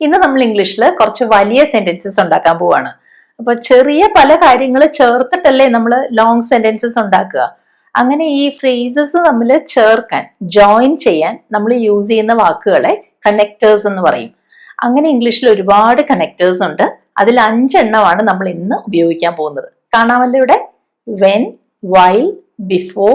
ഇന്ന് നമ്മൾ ഇംഗ്ലീഷിൽ കുറച്ച് വലിയ സെന്റൻസസ് ഉണ്ടാക്കാൻ പോവാണ്. അപ്പൊ ചെറിയ പല കാര്യങ്ങൾ ചേർത്തിട്ടല്ലേ നമ്മൾ ലോങ് സെന്റൻസസ് ഉണ്ടാക്കുക. അങ്ങനെ ഈ ഫ്രേസസ് തമ്മിൽ ചേർക്കാൻ, ജോയിൻ ചെയ്യാൻ നമ്മൾ യൂസ് ചെയ്യുന്ന വാക്കുകളെ കണക്ടേഴ്സ് എന്ന് പറയും. അങ്ങനെ ഇംഗ്ലീഷിൽ ഒരുപാട് കണക്ടേഴ്സ് ഉണ്ട്. അതിൽ 5 എണ്ണമാണ് നമ്മൾ ഇന്ന് ഉപയോഗിക്കാൻ പോകുന്നത്. കാണാമല്ലോ ഇവിടെ: when, while, before,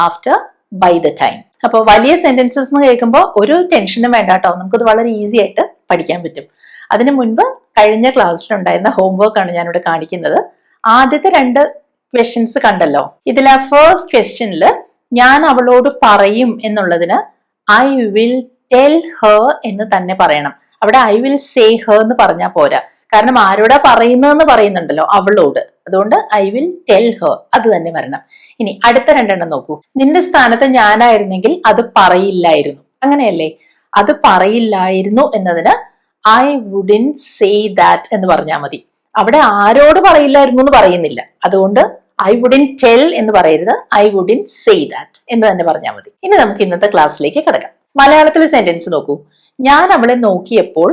after, by the time. അപ്പോൾ വലിയ സെന്റൻസസ് എന്ന് കേൾക്കുമ്പോൾ ഒരു ടെൻഷനും വേണ്ട കേട്ടോ, നമുക്കത് വളരെ ഈസി ആയിട്ട് പഠിക്കാൻ പറ്റും. അതിനു മുൻപ് കഴിഞ്ഞ ക്ലാസ്സിലുണ്ടായിരുന്ന ഹോംവർക്കാണ് ഞാനിവിടെ കാണിക്കുന്നത്. ആദ്യത്തെ 2 ക്വസ്റ്റ്യൻസ് കണ്ടല്ലോ. ഇതിൽ ആ ഫസ്റ്റ് ക്വസ്റ്റ്യനിൽ ഞാൻ അവളോട് പറയും എന്നുള്ളതിന് ഐ വിൽ ടെൽ ഹർ എന്ന് തന്നെ പറയണം. അവിടെ ഐ വിൽ സേ ഹർ എന്ന് പറഞ്ഞാൽ പോരാ, കാരണം ആരോടാ പറയുന്നതെന്ന് പറയുന്നുണ്ടല്ലോ, അവളോട്. അതുകൊണ്ട് ഐ വിൽ ടെൽ ഹർ അത് തന്നെ വരണം. ഇനി അടുത്ത 2 എണ്ണം നോക്കൂ. നിന്റെ സ്ഥാനത്ത് ഞാനായിരുന്നെങ്കിൽ അത് പറയില്ലായിരുന്നു. അങ്ങനെയല്ലേ? അത് പറയില്ലായിരുന്നു എന്നതിന് ഐ വുഡിന്റ് സേ ദാറ്റ് എന്ന് പറഞ്ഞാൽ മതി. അവിടെ ആരോട് പറയില്ലായിരുന്നു എന്ന് പറയുന്നില്ല, അതുകൊണ്ട് ഐ വുഡിന്റ് ടെൽ എന്ന് പറയരുത്, ഐ വുഡിന്റ് സേ ദാറ്റ് എന്ന് തന്നെ പറഞ്ഞാൽ മതി. ഇനി നമുക്ക് ഇന്നത്തെ ക്ലാസ്സിലേക്ക് കിടക്കാം. മലയാളത്തിലെ സെന്റൻസ് നോക്കൂ. ഞാൻ അവളെ നോക്കിയപ്പോൾ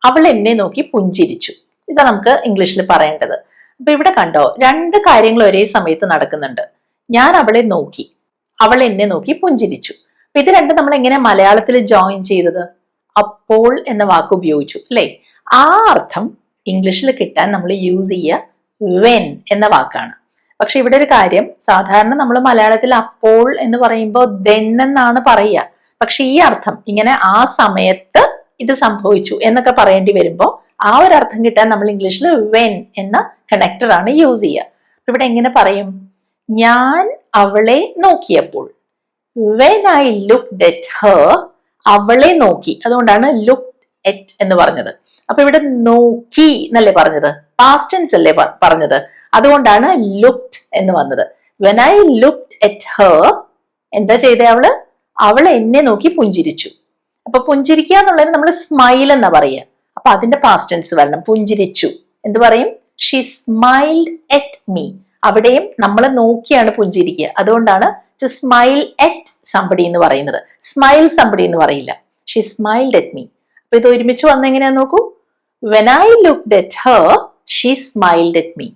അവൾ എന്നെ നോക്കി പുഞ്ചിരിച്ചു. ഇതാ നമുക്ക് ഇംഗ്ലീഷിൽ പറയേണ്ടത്. അപ്പൊ ഇവിടെ കണ്ടോ, 2 കാര്യങ്ങൾ ഒരേ സമയത്ത് നടക്കുന്നുണ്ട്. ഞാൻ അവളെ നോക്കി, അവൾ എന്നെ നോക്കി പുഞ്ചിരിച്ചു. അപ്പൊ ഇത് രണ്ടും നമ്മൾ എങ്ങനെ മലയാളത്തിൽ ജോയിൻ ചെയ്തത്? അപ്പോൾ എന്ന വാക്ക് ഉപയോഗിച്ചു അല്ലെ? ആ അർത്ഥം ഇംഗ്ലീഷിൽ കിട്ടാൻ നമ്മൾ യൂസ് ചെയ്യുക വെൻ എന്ന വാക്കാണ്. പക്ഷെ ഇവിടെ ഒരു കാര്യം, സാധാരണ നമ്മൾ മലയാളത്തിൽ അപ്പോൾ എന്ന് പറയുമ്പോൾ ദെൻ എന്നാണ് പറയുക. പക്ഷെ ഈ അർത്ഥം ഇങ്ങനെ ആ സമയത്ത് ഇത് സംഭവിച്ചു എന്നൊക്കെ പറയേണ്ടി വരുമ്പോൾ ആ ഒരു അർത്ഥം കിട്ടാൻ നമ്മൾ ഇംഗ്ലീഷിൽ വെൻ എന്ന കണക്ടർ ആണ് യൂസ് ചെയ്യുക. ഇവിടെ എങ്ങനെ പറയും? ഞാൻ അവളെ നോക്കിയപ്പോൾ, when I looked at Har, അവളെ നോക്കി, അതുകൊണ്ടാണ് ലുക്ക്ഡ് അറ്റ് എന്ന് പറഞ്ഞത്. അപ്പൊ ഇവിടെ നോക്കി എന്നല്ലേ പറഞ്ഞത്, പാസ്റ്റ് ടെൻസ് അല്ലേ പറഞ്ഞത്, അതുകൊണ്ടാണ് ലുക്ക്ഡ് എന്ന് വന്നത്. When I looked at Har, എന്താ ചെയ്തേ അവള്? അവൾ എന്നെ നോക്കി പുഞ്ചിരിച്ചു. അപ്പൊ പുഞ്ചിരിക്കുക എന്നുള്ളത് നമ്മൾ സ്മൈൽ എന്നാ പറയുക. അപ്പൊ അതിന്റെ പാസ്റ്റ് ടെൻസ് വരണം, പുഞ്ചിരിച്ചു. എന്ത് പറയും? She smiled at me. അവിടെയും നമ്മളെ നോക്കിയാണ് പുഞ്ചിരിക്കുക, അതുകൊണ്ടാണ് ടു സ്മൈൽ അറ്റ് സംബഡി എന്ന് പറയുന്നത്. സ്മൈൽ സംബഡി എന്ന് പറയില്ല. She smiled at me. അപ്പൊ ഇത് ഒരുമിച്ച് വന്ന എങ്ങനെയാ നോക്കൂ. When I looked at Har, she smiled at me.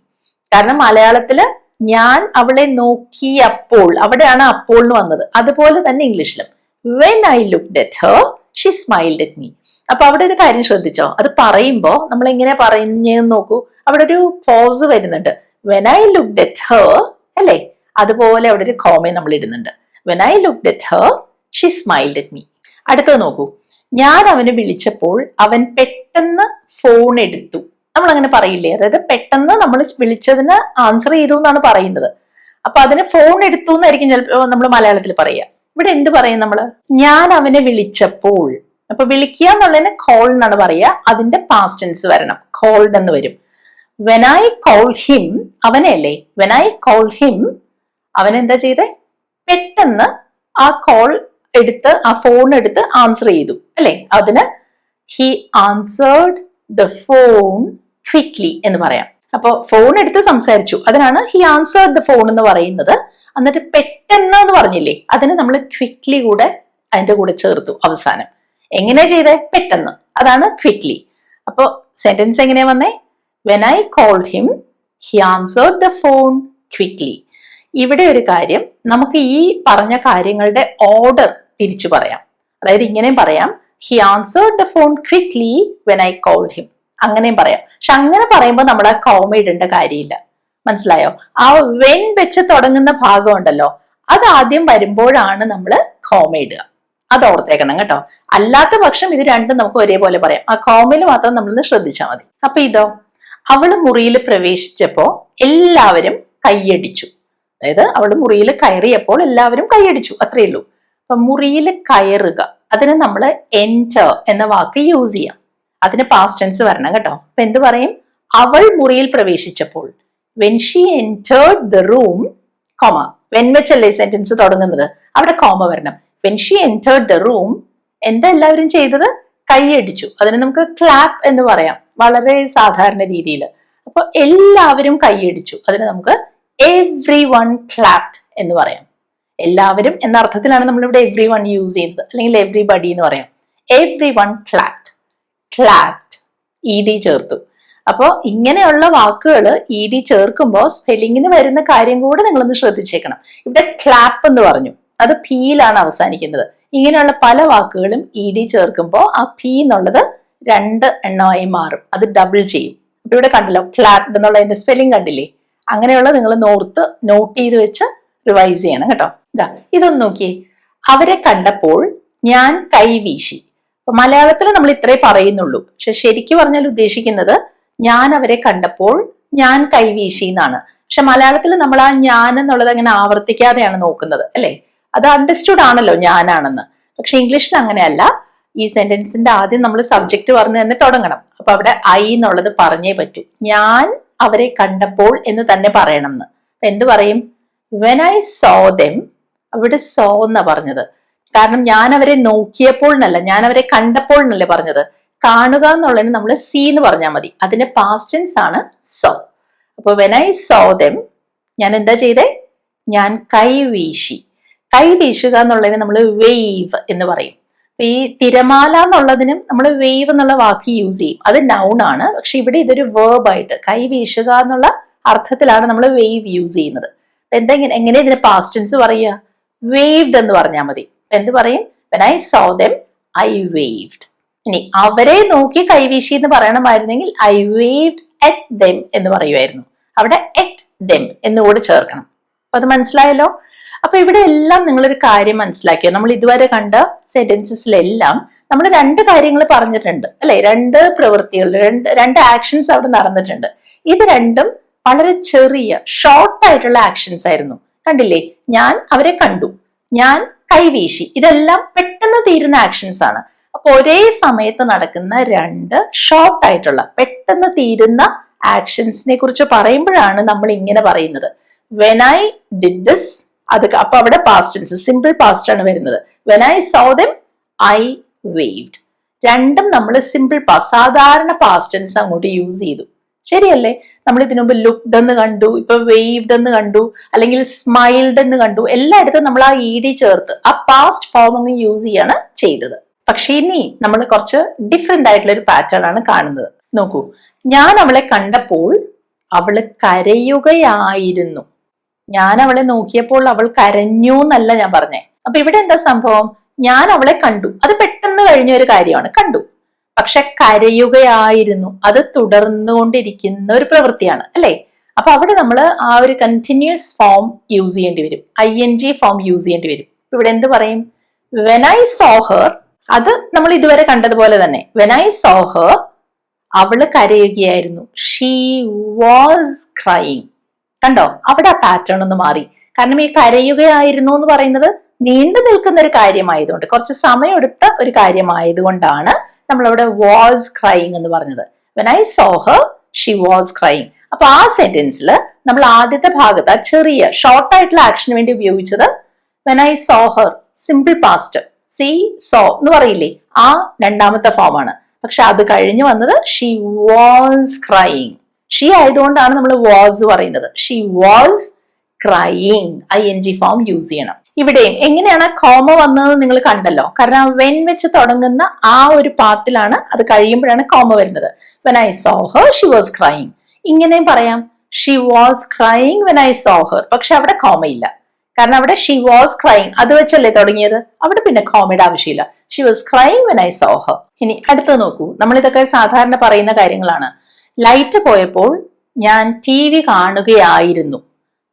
കാരണം മലയാളത്തില് ഞാൻ അവളെ നോക്കിയപ്പോൾ, അവിടെയാണ് അപ്പോൾ എന്ന് വന്നത്. അതുപോലെ തന്നെ ഇംഗ്ലീഷിലും when I looked at Har, she smiled at me. അപ്പൊ അവിടെ ഒരു കാര്യം ശ്രദ്ധിച്ചോ, അത് പറയുമ്പോ നമ്മൾ എങ്ങനെ പറഞ്ഞെന്ന് നോക്കൂ. അവിടെ ഒരു പോസ് വരുന്നുണ്ട്. When I looked at Har അല്ലേ, അതുപോലെ അവിടെ ഒരു കോമ നമ്മൾ ഇടുന്നുണ്ട്. When I looked at Har, she smiled at me. അടുത്തത് നോക്കൂ. ഞാൻ അവനെ വിളിച്ചപ്പോൾ അവൻ പെട്ടെന്ന് ഫോൺ എടുത്തു. നമ്മൾ അങ്ങനെ പറയില്ലേ? അതായത് പെട്ടെന്ന് നമ്മൾ വിളിച്ചതിന് ആൻസർ ചെയ്തു എന്നാണ് പറയുന്നത്. അപ്പൊ അതിന് ഫോൺ എടുത്തു എന്നായിരിക്കും ചിലപ്പോൾ നമ്മൾ മലയാളത്തിൽ പറയുക. ഇവിടെ എന്ത് പറയും നമ്മള്? ഞാൻ അവനെ വിളിച്ചപ്പോൾ. അപ്പൊ വിളിക്കുക എന്നുള്ളതിന് കോൾ എന്നാണ് പറയുക. അതിന്റെ പാസ്റ്റ് ടെൻസ് വരണം, കോൾഡ് എന്ന് വരും. വെൻ ഐ കോൾ ഹിം, അവനെ അല്ലേ, വെൻ ഐ കോൾ ഹിം, അവൻ എന്താ ചെയ്തേ? പെട്ടെന്ന് ആ കോൾ എടുത്ത്, ആ ഫോൺ എടുത്ത് ആൻസർ ചെയ്തു അല്ലെ? അതിന് he answered the phone quickly എന്ന് പറയാം. അപ്പൊ ഫോൺ എടുത്ത് സംസാരിച്ചു, അതിനാണ് ഹി ആൻസേർഡ് ദ ഫോൺ എന്ന് പറയുന്നത്. എന്നിട്ട് പെട്ടെന്ന് എന്ന് പറഞ്ഞില്ലേ, അതിന് നമ്മൾ ക്വിക്ലി കൂടെ അതിന്റെ കൂടെ ചേർത്തു അവസാനം. എങ്ങനെയാ ചെയ്തേ? പെട്ടെന്ന്, അതാണ് ക്വിക്ലി. അപ്പൊ സെന്റൻസ് എങ്ങനെയാ വന്നേ? When I called him, he answered the phone quickly. ഇവിടെ ഒരു കാര്യം, നമുക്ക് ഈ പറഞ്ഞ കാര്യങ്ങളുടെ ഓർഡർ തിരിച്ചു പറയാം. അതായത് ഇങ്ങനെയും പറയാം, he answered the phone quickly when I called him, അങ്ങനെയും പറയാം. പക്ഷെ അങ്ങനെ പറയുമ്പോൾ നമ്മൾ ആ കോമ ഇടേണ്ട കാര്യമില്ല. മനസ്സിലായോ? ആ വെൻ വെച്ച് തുടങ്ങുന്ന ഭാഗം ഉണ്ടല്ലോ, അത് ആദ്യം വരുമ്പോഴാണ് നമ്മൾ കോമ ഇടുക. അത് ഓർത്തേക്കണം കേട്ടോ. അല്ലാത്ത പക്ഷം ഇത് രണ്ടും നമുക്ക് ഒരേപോലെ പറയാം. ആ കോമയിൽ മാത്രം നമ്മളൊന്ന് ശ്രദ്ധിച്ചാൽ മതി. അപ്പൊ ഇതോ, അവള് മുറിയിൽ പ്രവേശിച്ചപ്പോ എല്ലാവരും കൈയടിച്ചു. അതായത് അവള് മുറിയിൽ കയറിയപ്പോൾ എല്ലാവരും കൈയടിച്ചു, അത്രയേ ഉള്ളൂ. അപ്പൊ മുറിയിൽ കയറുക, അതിന് നമ്മൾ എൻറ്റർ എന്ന വാക്ക് യൂസ് ചെയ്യാം. അതിന് പാസ്റ്റ് ടെൻസ് വരണം കേട്ടോ. അപ്പൊ എന്ത് പറയും? അവൾ മുറിയിൽ പ്രവേശിച്ചപ്പോൾ, when she entered the room, comma. When വെച്ചല്ലേ സെന്റൻസ് തുടങ്ങുന്നത്, അവിടെ കോമ വരണം. When she entered the room, എന്താ എല്ലാവരും ചെയ്തത്? കൈയടിച്ചു. അതിന് നമുക്ക് ക്ലാപ്പ് എന്ന് പറയാം, വളരെ സാധാരണ രീതിയിൽ. അപ്പൊ എല്ലാവരും കൈയടിച്ചു, അതിന് നമുക്ക് എവ്രി വൺ ക്ലാപ്ഡ് എന്ന് പറയാം. എല്ലാവരും എന്ന അർത്ഥത്തിലാണ് നമ്മളിവിടെ എവ്രി വൺ യൂസ് ചെയ്തത്, അല്ലെങ്കിൽ എവ്രിബഡി എന്ന് പറയാം. Every one clapped, clapped. ED ചേർത്തു. അപ്പോൾ ഇങ്ങനെയുള്ള വാക്കുകൾ ED ചേർക്കുമ്പോൾ സ്പെല്ലിങ്ങിന് വരുന്ന കാര്യം കൂടെ നിങ്ങളൊന്ന് ശ്രദ്ധിച്ചേക്കണം. ഇവിടെ ക്ലാപ്പ് എന്ന് പറഞ്ഞു, അത് P-യിലാണ് അവസാനിക്കുന്നത്. ഇങ്ങനെയുള്ള പല വാക്കുകളും ED ചേർക്കുമ്പോൾ ആ P എന്നുള്ളത് 2 എണ്ണമായി മാറും, അത് ഡബിൾ ചെയ്യും. അപ്പൊ ഇവിടെ കണ്ടല്ലോ ക്ലാപ്പ് എന്നുള്ളതിന്റെ സ്പെല്ലിംഗ് കണ്ടില്ലേ? അങ്ങനെയുള്ള നിങ്ങൾ നോട്ട് ചെയ്ത് വെച്ച് റിവൈസ് ചെയ്യണം കേട്ടോ. ഇതൊന്ന് നോക്കിയേ. അവരെ കണ്ടപ്പോൾ ഞാൻ കൈവീശി. അപ്പൊ മലയാളത്തിൽ നമ്മൾ ഇത്രേ പറയുന്നുള്ളൂ, പക്ഷെ ശരിക്കും പറഞ്ഞാൽ ഉദ്ദേശിക്കുന്നത് ഞാൻ അവരെ കണ്ടപ്പോൾ ഞാൻ കൈവീശി എന്നാണ്. പക്ഷെ മലയാളത്തിൽ നമ്മൾ ആ ഞാൻ എന്നുള്ളത് അങ്ങനെ ആവർത്തിക്കാതെയാണ് നോക്കുന്നത്, അല്ലെ? അത് അണ്ടർസ്റ്റുഡ് ആണല്ലോ ഞാനാണെന്ന്. പക്ഷെ ഇംഗ്ലീഷിൽ അങ്ങനെയല്ല. ഈ സെന്റൻസിന്റെ ആദ്യം നമ്മൾ സബ്ജക്ട് പറഞ്ഞ് തന്നെ തുടങ്ങണം. അപ്പൊ അവിടെ ഐ എന്നുള്ളത് പറഞ്ഞേ പറ്റൂ. ഞാൻ അവരെ കണ്ടപ്പോൾ എന്ന് തന്നെ പറയണം എന്ന്. എന്ത് പറയും? When I so them. അവിടെ സോ എന്നാ പറഞ്ഞത്, കാരണം ഞാൻ അവരെ നോക്കിയപ്പോൾ എന്നല്ല, ഞാൻ അവരെ കണ്ടപ്പോൾ എന്നല്ലേ പറഞ്ഞത്. കാണുക എന്നുള്ളതിന് നമ്മൾ സീ എന്ന് പറഞ്ഞാൽ മതി. അതിന്റെ പാസ്റ്റ് ടെൻസ് ആണ് സോ. അപ്പൊ വെൻ ഐ സോ ദെം, ഞാൻ എന്താ ചെയ്തേ? ഞാൻ കൈവീശി. കൈ വീശുക എന്നുള്ളതിന് നമ്മൾ വേവ് എന്ന് പറയും. ഈ തിരമാല എന്നുള്ളതിനും നമ്മൾ വേവ് എന്നുള്ള വാക്ക് യൂസ് ചെയ്യും. അത് നൗൺ ആണ്, പക്ഷെ ഇവിടെ ഇതൊരു വേർബ് ആയിട്ട് കൈ വീശുക എന്നുള്ള അർത്ഥത്തിലാണ് നമ്മൾ വേവ് യൂസ് ചെയ്യുന്നത്. എങ്ങനെ ഇതിന് പാസ്റ്റ് ടെൻസ് പറയുക? വേവ്ഡ് എന്ന് പറഞ്ഞാൽ മതി. എന്ത് പറയും? When I so them I waved. ഇനി അവരെ നോക്കി കൈവീശി എന്ന് പറയണമായിരുന്നെങ്കിൽ ഐ വേവ്ഡ് അറ്റ് ദെം എന്ന് പറയുമായിരുന്നു. അവിടെ അറ്റ് ദെം എന്നുകൂടെ ചേർക്കണം. അപ്പൊ അത് മനസ്സിലായല്ലോ? അപ്പൊ ഇവിടെ എല്ലാം നിങ്ങളൊരു കാര്യം മനസ്സിലാക്കിയോ? നമ്മൾ ഇതുവരെ കണ്ട സെന്റൻസസിലെല്ലാം നമ്മൾ 2 കാര്യങ്ങൾ പറഞ്ഞിട്ടുണ്ട്, അല്ലെ? 2 പ്രവൃത്തികൾ, രണ്ട് ആക്ഷൻസ് അവിടെ നടന്നിട്ടുണ്ട്. ഇത് രണ്ടും വളരെ ചെറിയ ഷോർട്ട് ആയിട്ടുള്ള ആക്ഷൻസ് ആയിരുന്നു. കണ്ടില്ലേ? ഞാൻ അവരെ കണ്ടു, ഞാൻ കൈവീശി, ഇതെല്ലാം പെട്ടെന്ന് തീരുന്ന ആക്ഷൻസ് ആണ്. അപ്പൊ ഒരേ സമയത്ത് നടക്കുന്ന 2 ഷോർട്ട് ആയിട്ടുള്ള പെട്ടെന്ന് തീരുന്ന ആക്ഷൻസിനെ കുറിച്ച് പറയുമ്പോഴാണ് നമ്മൾ ഇങ്ങനെ പറയുന്നത്. വെൻ ഐ ഡിഡ് ദിസ്, അത് അപ്പൊ അവിടെ പാസ്റ്റ് ടെൻസ്, സിമ്പിൾ പാസ്റ്റ് ആണ് വരുന്നത്. When I so them I waved. രണ്ടും നമ്മൾ സിമ്പിൾ പാസ്റ്റ്, സാധാരണ പാസ്റ്റ് ടെൻസ് അങ്ങോട്ട് യൂസ് ചെയ്തു. ശരിയല്ലേ? നമ്മൾ ഇതിനു മുമ്പ് ലുക്ഡ് എന്ന് കണ്ടു, ഇപ്പൊ വേവ്ഡ് എന്ന് കണ്ടു, അല്ലെങ്കിൽ സ്മൈൽഡ് എന്ന് കണ്ടു. എല്ലായിടത്തും നമ്മൾ ആ ED ചേർത്ത് ആ പാസ്റ്റ് ഫോം അങ്ങ് യൂസ് ചെയ്യാണ് ചെയ്തത്. പക്ഷെ ഇനി നമ്മൾ കുറച്ച് ഡിഫറെന്റ് ആയിട്ടുള്ള ഒരു പാറ്റേൺ ആണ് കാണുന്നത്. നോക്കൂ, ഞാൻ അവളെ കണ്ടപ്പോൾ അവള് കരയുകയായിരുന്നു. ഞാൻ അവളെ നോക്കിയപ്പോൾ അവൾ കരഞ്ഞു എന്നല്ല ഞാൻ പറഞ്ഞേ. അപ്പൊ ഇവിടെ എന്താ സംഭവം? ഞാൻ അവളെ കണ്ടു, അത് പെട്ടെന്ന് കഴിഞ്ഞ ഒരു കാര്യമാണ്, കണ്ടു. പക്ഷെ കരയുകയായിരുന്നു, അത് തുടർന്നുകൊണ്ടിരിക്കുന്ന ഒരു പ്രവൃത്തിയാണ്, അല്ലെ? അപ്പൊ അവിടെ നമ്മൾ ആ ഒരു കണ്ടിന്യൂസ് ഫോം യൂസ് ചെയ്യേണ്ടി വരും, ING ഫോം യൂസ് ചെയ്യേണ്ടി വരും. ഇവിടെ എന്ത് പറയും? വെൻ ഐ സോ ഹെർ, അത് നമ്മൾ ഇതുവരെ കണ്ടതുപോലെ തന്നെ. വെൻ ഐ സോ ഹെർ, അവള് കരയുകയായിരുന്നു. She was crying. കണ്ടോ? അവിടെ ആ പാറ്റേൺ ഒന്ന് മാറി. കാരണം ഈ കരയുകയായിരുന്നു എന്ന് പറയുന്നത് നീണ്ടു നിൽക്കുന്ന ഒരു കാര്യമായതുകൊണ്ട്, കുറച്ച് സമയമെടുത്ത ഒരു കാര്യമായതുകൊണ്ടാണ് നമ്മൾ അവിടെ വാസ് ക്രൈയിങ് എന്ന് പറഞ്ഞത്. When I saw her she was crying. അപ്പൊ ആ സെന്റൻസിൽ നമ്മൾ ആദ്യത്തെ ഭാഗത്ത് ആ ചെറിയ ഷോർട്ട് ആയിട്ടുള്ള ആക്ഷന് വേണ്ടി ഉപയോഗിച്ചത് when I saw her, simple past, see saw എന്ന് പറയില്ലേ, ആ രണ്ടാമത്തെ ഫോം ആണ്. പക്ഷെ അത് കഴിഞ്ഞ് വന്നത് ഷീ വാസ് ക്രൈയിങ്. ഷീ ആയതുകൊണ്ടാണ് നമ്മൾ വാസ് പറയുന്നത്. She was crying, ING form use ചെയ്യണം. ഇവിടെയും എങ്ങനെയാണ് കോമ വന്നത് നിങ്ങൾ കണ്ടല്ലോ. കാരണം വെൻ വെച്ച് തുടങ്ങുന്ന ആ ഒരു പാർട്ടിലാണ്, അത് കഴിയുമ്പോഴാണ് കോമ വരുന്നത്. When I saw her she was crying. ഇങ്ങനെയും പറയാം, she was crying when I saw her. പക്ഷെ അവിടെ കോമയില്ല, കാരണം അവിടെ ഷീ വാസ് ക്രൈയിങ് അത് വെച്ചല്ലേ തുടങ്ങിയത്. അവിടെ പിന്നെ കോമയുടെ ആവശ്യമില്ല. She was crying when I saw her. ഇനി അടുത്ത് നോക്കൂ, നമ്മൾ ഇതൊക്കെ സാധാരണ പറയുന്ന കാര്യങ്ങളാണ്. ലൈറ്റ് പോയപ്പോൾ ഞാൻ TV കാണുകയായിരുന്നു.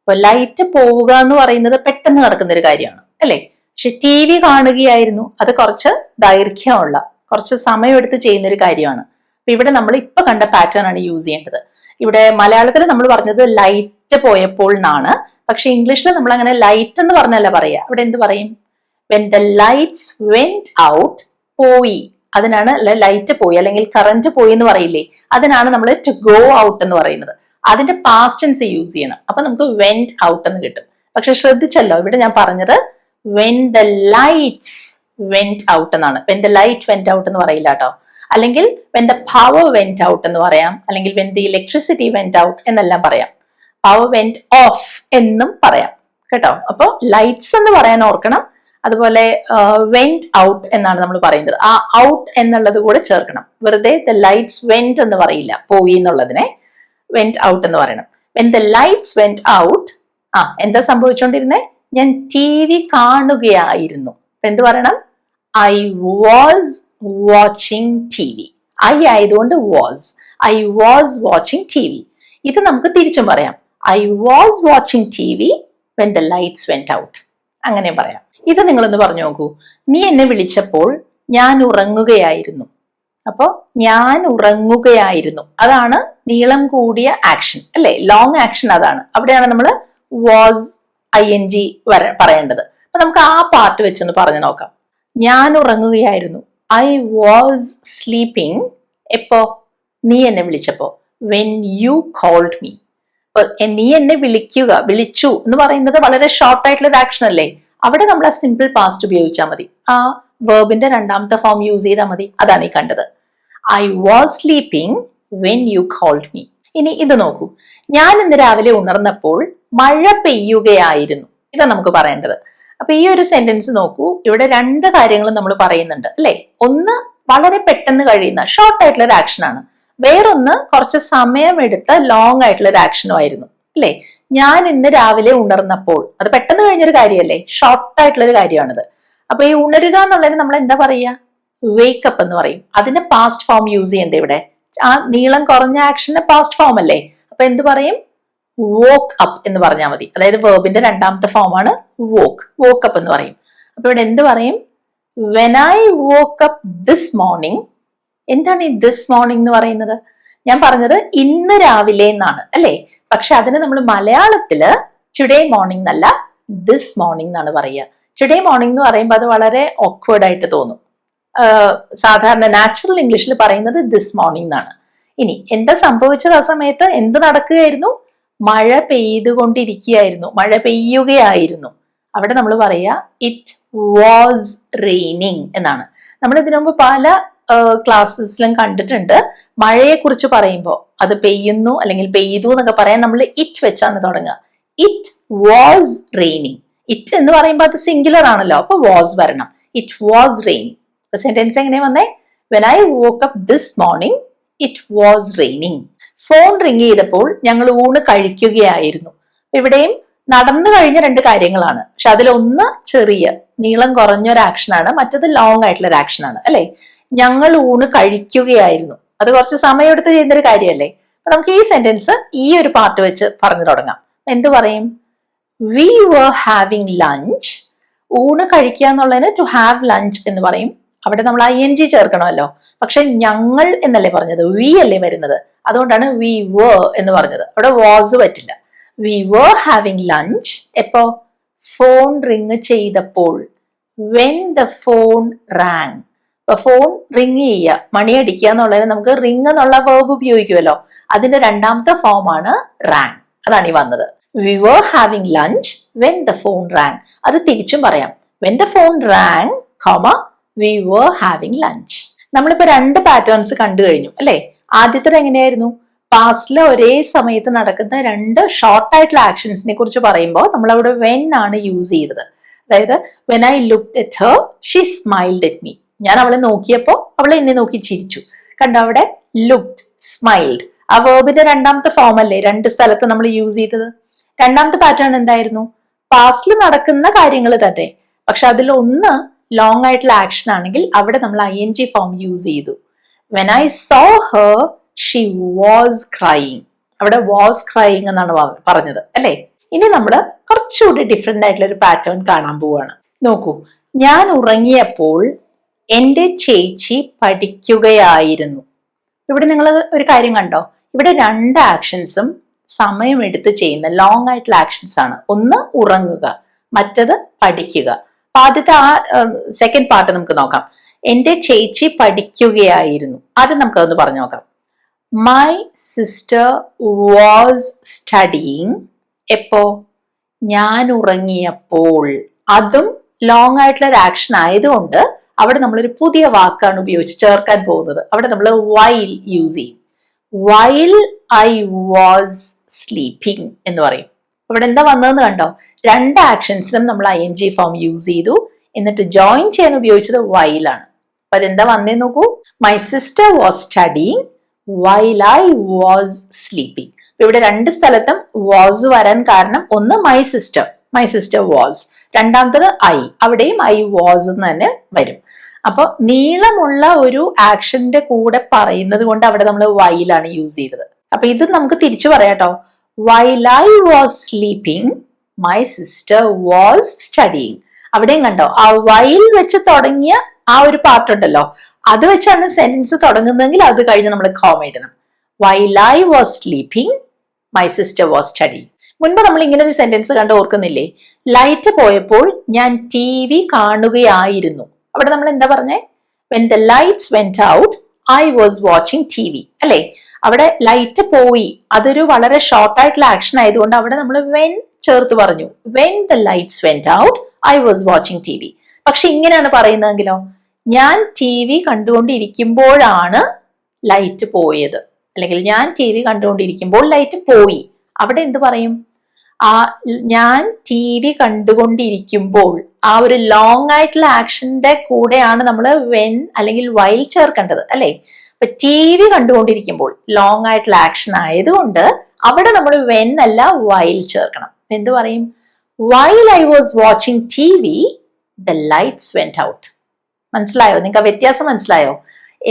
അപ്പൊ ലൈറ്റ് പോവുക എന്ന് പറയുന്നത് പെട്ടെന്ന് നടക്കുന്ന ഒരു കാര്യമാണ്, അല്ലെ? പക്ഷെ TV കാണുകയായിരുന്നു, അത് കുറച്ച് ദൈർഘ്യമുള്ള, കുറച്ച് സമയമെടുത്ത് ചെയ്യുന്ന ഒരു കാര്യമാണ്. അപ്പൊ ഇവിടെ നമ്മൾ ഇപ്പൊ കണ്ട പാറ്റേൺ ആണ് യൂസ് ചെയ്യേണ്ടത്. ഇവിടെ മലയാളത്തിൽ നമ്മൾ പറഞ്ഞത് ലൈറ്റ് പോയപ്പോൾ എന്നാണ്, പക്ഷെ ഇംഗ്ലീഷിൽ നമ്മൾ അങ്ങനെ ലൈറ്റ് എന്ന് പറഞ്ഞല്ല പറയാ. അവിടെ എന്ത് പറയും? When the lights went out, പോയി, അതിനാണ് ലൈറ്റ് പോയി അല്ലെങ്കിൽ കറന്റ് പോയി എന്ന് പറയില്ലേ, അതിനാണ് നമ്മൾ ടു ഗോ ഔട്ട് എന്ന് പറയുന്നത്. അതിന്റെ പാസ്റ്റ് ടെൻസ് യൂസ് ചെയ്യണം. അപ്പൊ നമുക്ക് വെന്റ് ഔട്ട് എന്ന് കിട്ടും. പക്ഷെ ശ്രദ്ധിച്ചല്ലോ, ഇവിടെ ഞാൻ പറഞ്ഞത് when the lights went out എന്നാണ്. When the light went out എന്ന് പറയില്ല കേട്ടോ. അല്ലെങ്കിൽ when the power went out എന്ന് പറയാം, അല്ലെങ്കിൽ when the electricity went out എന്നെല്ലാം പറയാം. പവർ വെന്റ് ഓഫ് എന്നും പറയാം കേട്ടോ. അപ്പൊ ലൈറ്റ്സ് എന്ന് പറയാൻ ഓർക്കണം, അതുപോലെ വെന്റ് ഔട്ട് എന്നാണ് നമ്മൾ പറയുന്നത്. ആ ഔട്ട് എന്നുള്ളത് കൂടെ ചേർക്കണം. വെറുതെ ദ ലൈറ്റ്സ് വെന്റ് എന്ന് പറയില്ല, പോയി എന്നുള്ളതിനെ വെന്റ് ഔട്ട് എന്ന് പറയണം. When the lights went out, എന്താ സംഭവിച്ചുകൊണ്ടിരുന്നേ? ഞാൻ ടി വി കാണുകയായിരുന്നു. എന്ത് പറയണം? I was watching T V. I ആയതുകൊണ്ട് was. I was watching T V. ഇത് നമുക്ക് തിരിച്ചും പറയാം. I was watching T V when the lights went out. അങ്ങനെ പറയാം. ഇത് നിങ്ങളൊന്ന് പറഞ്ഞു നോക്കൂ. നീ എന്നെ വിളിച്ചപ്പോൾ ഞാൻ ഉറങ്ങുകയായിരുന്നു. അപ്പോ ഞാൻ ഉറങ്ങുകയായിരുന്നു, അതാണ് നീളം കൂടിയ ആക്ഷൻ അല്ലെ, ലോങ് ആക്ഷൻ അതാണ്. അവിടെയാണ് നമ്മൾ വാസ് ING പറയേണ്ടത്. അപ്പൊ നമുക്ക് ആ പാർട്ട് വെച്ചൊന്ന് പറഞ്ഞു നോക്കാം. ഞാൻ ഉറങ്ങുകയായിരുന്നു. I was sleeping. എപ്പോ? നീ എന്നെ വിളിച്ചപ്പോ. When you called me. നീ എന്നെ വിളിച്ചു എന്ന് പറയുന്നത് വളരെ ഷോർട്ട് ആയിട്ടുള്ള ഒരു ആക്ഷൻ അല്ലേ. അവിടെ നമ്മൾ ആ സിമ്പിൾ പാസ്റ്റ് ഉപയോഗിച്ചാൽ മതി. ആ വേർബിന്റെ രണ്ടാമത്തെ ഫോം യൂസ് ചെയ്താൽ മതി. അതാണ് ഈ കണ്ടത്. I was sleeping when you called me. ഇനി ഇത് നോക്കൂ. ഞാൻ ഇന്ന് രാവിലെ ഉണർന്നപ്പോൾ മഴ പെയ്യുകയായിരുന്നു. ഇതാ നമുക്ക് പറയേണ്ടത്. അപ്പൊ ഈ ഒരു സെന്റൻസ് നോക്കൂ. ഇവിടെ രണ്ട് കാര്യങ്ങൾ നമ്മൾ പറയുന്നുണ്ട് അല്ലെ. ഒന്ന് വളരെ പെട്ടെന്ന് കഴിയുന്ന ഷോർട്ട് ആയിട്ടുള്ള ഒരു ആക്ഷൻ ആണ്. വേറൊന്ന് കുറച്ച് സമയമെടുത്ത ലോങ് ആയിട്ടുള്ള ഒരു ആക്ഷനും ആയിരുന്നു അല്ലെ. ഞാൻ ഇന്ന് രാവിലെ ഉണർന്നപ്പോൾ, അത് പെട്ടെന്ന് കഴിഞ്ഞൊരു കാര്യമല്ലേ, ഷോർട്ട് ആയിട്ടുള്ള ഒരു കാര്യമാണിത്. അപ്പൊ ഈ ഉണരുക എന്നുള്ളതിന് നമ്മൾ എന്താ പറയുക? വേക്കപ്പ് എന്ന് പറയും. അതിന്റെ പാസ്റ്റ് ഫോം യൂസ് ചെയ്യണ്ടേ ഇവിടെ. ആ നീളം കുറഞ്ഞ ആക്ഷന്റെ പാസ്റ്റ് ഫോം അല്ലേ. അപ്പൊ എന്ത് പറയും? വോക്ക് അപ്പ് എന്ന് പറഞ്ഞാൽ മതി. അതായത് വേർബിന്റെ രണ്ടാമത്തെ ഫോമാണ് വോക്ക് അപ്പ് എന്ന് പറയും. അപ്പൊ ഇവിടെ എന്ത് പറയും? When I woke up this morning. എന്താണ് ഈ ദിസ് മോർണിംഗ് എന്ന് പറയുന്നത്? ഞാൻ പറഞ്ഞത് ഇന്ന് രാവിലെ എന്നാണ് അല്ലെ. പക്ഷെ അതിന് നമ്മൾ മലയാളത്തില് ടുഡേ മോർണിംഗ് എന്നല്ല, ദിസ് മോർണിംഗ് എന്നാണ് പറയുക. ടുഡേ മോർണിംഗ് എന്ന് പറയുമ്പോൾ അത് വളരെ ഓക്വേർഡ് ആയിട്ട് തോന്നും. സാധാരണ നാച്ചുറൽ ഇംഗ്ലീഷിൽ പറയുന്നത് ദിസ് മോർണിംഗ് എന്നാണ്. ഇനി എന്താ സംഭവിച്ചത്? ആ സമയത്ത് എന്ത് നടക്കുകയായിരുന്നു? മഴ പെയ്തുകൊണ്ടിരിക്കുകയായിരുന്നു, മഴ പെയ്യുകയായിരുന്നു. അവിടെ നമ്മൾ പറയുക ഇറ്റ് വാസ് റെയിനിങ് എന്നാണ്. നമ്മൾ ഇതിനു മുമ്പ് പല ക്ലാസ്സസിലും കണ്ടിട്ടുണ്ട്. മഴയെ കുറിച്ച് പറയുമ്പോൾ അത് പെയ്യുന്നു അല്ലെങ്കിൽ പെയ്തു എന്നൊക്കെ പറയാൻ നമ്മൾ ഇറ്റ് വെച്ചാണ് തുടങ്ങുക. It was raining. ഇറ്റ് എന്ന് പറയുമ്പോൾ അത് സിംഗുലർ ആണല്ലോ, അപ്പൊ വാസ് വരണം. It was raining. സെന്റൻസ് എങ്ങനെയാ വന്നേ? When I woke up this morning it was raining. Phone ring ചെയ്തപ്പോൾ ഞങ്ങൾ ഊണ് കഴിക്കുകയായിരുന്നു. ഇവിടെയും നടന്നു കഴിഞ്ഞ രണ്ട് കാര്യങ്ങളാണ്. പക്ഷെ അതിലൊന്ന് ചെറിയ നീളം കുറഞ്ഞ ഒരു ആക്ഷനാണ്, മറ്റത് ലോങ് ആയിട്ടുള്ള ഒരു ആക്ഷനാണ് അല്ലെ. ഞങ്ങൾ ഊണ് കഴിക്കുകയായിരുന്നു, അത് കുറച്ച് സമയം എടുത്ത് ചെയ്യുന്ന ഒരു കാര്യമല്ലേ. അപ്പൊ നമുക്ക് ഈ സെന്റൻസ് ഈ ഒരു പാർട്ട് വെച്ച് പറഞ്ഞു തുടങ്ങാം. എന്ത് പറയും? We were having lunch. ഊണ് കഴിക്കുക എന്നുള്ളതിന് ടു ഹാവ് ലഞ്ച് എന്ന് പറയും. അവിടെ നമ്മൾ ING ചേർക്കണമല്ലോ. പക്ഷെ ഞങ്ങൾ എന്നല്ലേ പറഞ്ഞത്, വി അല്ലേ വരുന്നത്. അതുകൊണ്ടാണ് വി വർ എന്ന് പറഞ്ഞത്. അവിടെ വാസ് പറ്റില്ല. We were having lunch. എപ്പോ? ഫോൺ റിങ് ചെയ്തപ്പോൾ. When the phone rang. അപ്പൊ ഫോൺ റിങ് ചെയ്യുക, മണിയടിക്കുക എന്നുള്ളതിന് നമുക്ക് റിങ് എന്നുള്ള വേർബ് ഉപയോഗിക്കുമല്ലോ. അതിന്റെ രണ്ടാമത്തെ ഫോമാണ് റാങ്. അതാണ് ഈ വന്നത്. We were having lunch when the phone rang. അത് തിരിച്ചും പറയാം. When the phone rang, we were having lunch. നമ്മളിപ്പോ രണ്ട് പാറ്റേൺസ് കണ്ടു കഴിഞ്ഞു അല്ലെ. ആദ്യത്തെ എങ്ങനെയായിരുന്നു? പാസ്റ്റില് ഒരേ സമയത്ത് നടക്കുന്ന രണ്ട് ഷോർട്ട് ആയിട്ടുള്ള ആക്ഷൻസിനെ കുറിച്ച് പറയുമ്പോൾ നമ്മൾ അവിടെ വെൻ ആണ് യൂസ് ചെയ്തത്. അതായത് when I looked at Har she smiled at me. ഞാൻ അവളെ നോക്കിയപ്പോൾ അവളെ എന്നെ നോക്കി ചിരിച്ചു. കണ്ടോ അവിടെ ലുക്ഡ്, സ്മൈൽഡ്. ആ വേർബിന്റെ രണ്ടാമത്തെ ഫോം അല്ലേ രണ്ട് സ്ഥലത്ത് നമ്മൾ യൂസ് ചെയ്തത്. രണ്ടാമത്തെ പാറ്റേൺ എന്തായിരുന്നു? പാസ്റ്റിൽ നടക്കുന്ന കാര്യങ്ങൾ തന്നെ, പക്ഷെ അതിലൊന്ന് ലോങ് ആയിട്ടുള്ള ആക്ഷൻ ആണെങ്കിൽ അവിടെ നമ്മൾ ING ഫോം യൂസ് ചെയ്തു. When I so Har she was crying. അവിടെ വാസ് ക്രൈയിങ് എന്നാണ് പറഞ്ഞത് അല്ലെ. ഇനി നമ്മൾ കുറച്ചുകൂടി ഡിഫറെന്റ് ആയിട്ടുള്ള ഒരു പാറ്റേൺ കാണാൻ പോവാണ്. നോക്കൂ. ഞാൻ ഉറങ്ങിയപ്പോൾ എന്റെ ചേച്ചി പഠിക്കുകയായിരുന്നു. ഇവിടെ നിങ്ങൾ ഒരു കാര്യം കണ്ടോ? ഇവിടെ രണ്ട് ആക്ഷൻസും സമയമെടുത്ത് ചെയ്യുന്ന ലോങ് ആയിട്ടുള്ള ആക്ഷൻസ് ആണ്. ഒന്ന് ഉറങ്ങുക, മറ്റത് പഠിക്കുക. അപ്പൊ ആദ്യത്തെ ആ സെക്കൻഡ് പാർട്ട് നമുക്ക് നോക്കാം. എന്റെ ചേച്ചി പഠിക്കുകയായിരുന്നു. ആദ്യം നമുക്കതൊന്ന് പറഞ്ഞു നോക്കാം. My sister was studying. എപ്പോ? ഞാൻ ഉറങ്ങിയപ്പോൾ. അതും ലോങ് ആയിട്ടുള്ള ഒരു ആക്ഷൻ ആയതുകൊണ്ട് അവിടെ നമ്മളൊരു പുതിയ വാക്കാണ് ഉപയോഗിച്ച് ചേർക്കാൻ പോകുന്നത്. അവിടെ നമ്മൾ വൈൽ യൂസ് ചെയ്യും. വൈൽ ഐ വാസ് സ്ലീപ്പിംഗ് എന്ന് പറയും. ഇവിടെ എന്താ വന്നതെന്ന് കണ്ടോ? രണ്ട് ആക്ഷൻസിനും നമ്മൾ ING ഫോം യൂസ് ചെയ്തു. എന്നിട്ട് ജോയിൻ ചെയ്യാൻ ഉപയോഗിച്ചത് while ആണ്. അപ്പൊ അതെന്താ വന്നേ നോക്കൂ. My sister was studying while I was sleeping. ഇവിടെ രണ്ട് സ്ഥലത്തും വാസ് വരാൻ കാരണം ഒന്ന് മൈ സിസ്റ്റർ വാസ്, രണ്ടാമത്തത് ഐ, അവിടെയും ഐ വാസ് എന്ന് തന്നെ വരും. അപ്പൊ നീളമുള്ള ഒരു ആക്ഷന്റെ കൂടെ പറയുന്നത് കൊണ്ട് അവിടെ നമ്മൾ while ആണ് യൂസ് ചെയ്തത്. അപ്പൊ ഇത് നമുക്ക് തിരിച്ചു പറയാട്ടോ. while I was sleeping my sister was studying. അവിടെയും കണ്ടോ ആ while വെച്ച് തുടങ്ങിയ ആ ഒരു പാർട്ട് ഉണ്ടല്ലോ, അത് വെച്ചാണ് സെന്റൻസ് തുടങ്ങുന്നതെങ്കിൽ അത് കഴിഞ്ഞ് നമ്മൾ കോമ ഇടണം. while I was sleeping my sister was studying. മുൻപ് നമ്മൾ ഇങ്ങനെ ഒരു സെന്റൻസ് കണ്ട് ഓർക്കുന്നില്ലേ? ലൈറ്റ് പോയപ്പോൾ ഞാൻ TV കാണുകയായിരുന്നു. അവിടെ നമ്മൾ എന്താ പറഞ്ഞേ? when the lights went out I was watching TV അല്ലേ? അവിടെ ലൈറ്റ് പോയി, അതൊരു വളരെ ഷോർട്ട് ആയിട്ടുള്ള ആക്ഷൻ ആയതുകൊണ്ട് അവിടെ നമ്മൾ when ചേർത്ത് പറഞ്ഞു. when the lights went out I was watching TV. പക്ഷെ ഇങ്ങനെയാണ് പറയുന്നതെങ്കിലോ, ഞാൻ TV കണ്ടുകൊണ്ടിരിക്കുമ്പോഴാണ് ലൈറ്റ് പോയത്, അല്ലെങ്കിൽ ഞാൻ TV കണ്ടുകൊണ്ടിരിക്കുമ്പോൾ ലൈറ്റ് പോയി. അവിടെ എന്ത് പറയും? ഞാൻ TV കണ്ടുകൊണ്ടിരിക്കുമ്പോൾ ആ ഒരു ലോങ് ആയിട്ടുള്ള ആക്ഷന്റെ കൂടെയാണ് നമ്മൾ when അല്ലെങ്കിൽ while ചേർക്കേണ്ടത് അല്ലെ? അപ്പൊ TV കണ്ടുകൊണ്ടിരിക്കുമ്പോൾ ലോങ് ആയിട്ടുള്ള ആക്ഷൻ ആയതുകൊണ്ട് അവിടെ നമ്മൾ when അല്ല while ചേർക്കണം. എന്ത് പറയും? while I was watching TV the lights went out. മനസ്സിലായോ? നിങ്ങൾക്ക് ആ വ്യത്യാസം മനസ്സിലായോ?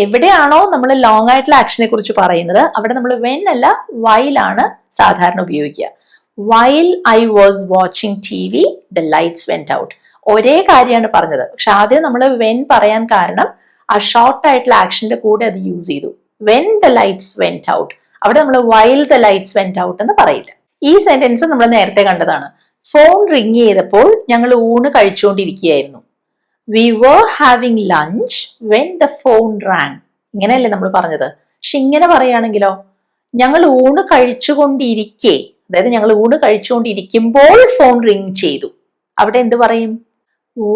എവിടെയാണോ നമ്മൾ ലോങ് ആയിട്ടുള്ള ആക്ഷനെ കുറിച്ച് പറയുന്നത് അവിടെ നമ്മൾ when അല്ല while ആണ് സാധാരണ ഉപയോഗിക്കുക. while I was watching TV the lights went out. ഒരേ കാര്യമാണ് പറഞ്ഞത്, പക്ഷെ ആദ്യം നമ്മൾ when പറയാൻ കാരണം ആ ഷോർട്ട് ആയിട്ടുള്ള ആക്ഷന്റെ കൂടെ അത് യൂസ് ചെയ്തു. when the lights went out അവിടെ നമ്മൾ while the lights went out എന്ന് പറയില്ല. ഈ സെന്റൻസ് നമ്മൾ നേരത്തെ കണ്ടതാണ്. ഫോൺ റിങ് ചെയ്തപ്പോൾ ഞങ്ങൾ ഊണ് കഴിച്ചുകൊണ്ടിരിക്കുകയായിരുന്നു. we were having lunch when the phone rang. ഇങ്ങനെയല്ലേ നമ്മൾ പറഞ്ഞത്. പക്ഷെ ഇങ്ങനെ പറയുകയാണെങ്കിലോ, ഞങ്ങൾ ഊണ് കഴിച്ചുകൊണ്ടിരിക്കെ, അതായത് ഞങ്ങൾ ഊണ് കഴിച്ചുകൊണ്ടിരിക്കുമ്പോൾ ഫോൺ റിങ് ചെയ്തു. അവിടെ എന്ത് പറയും?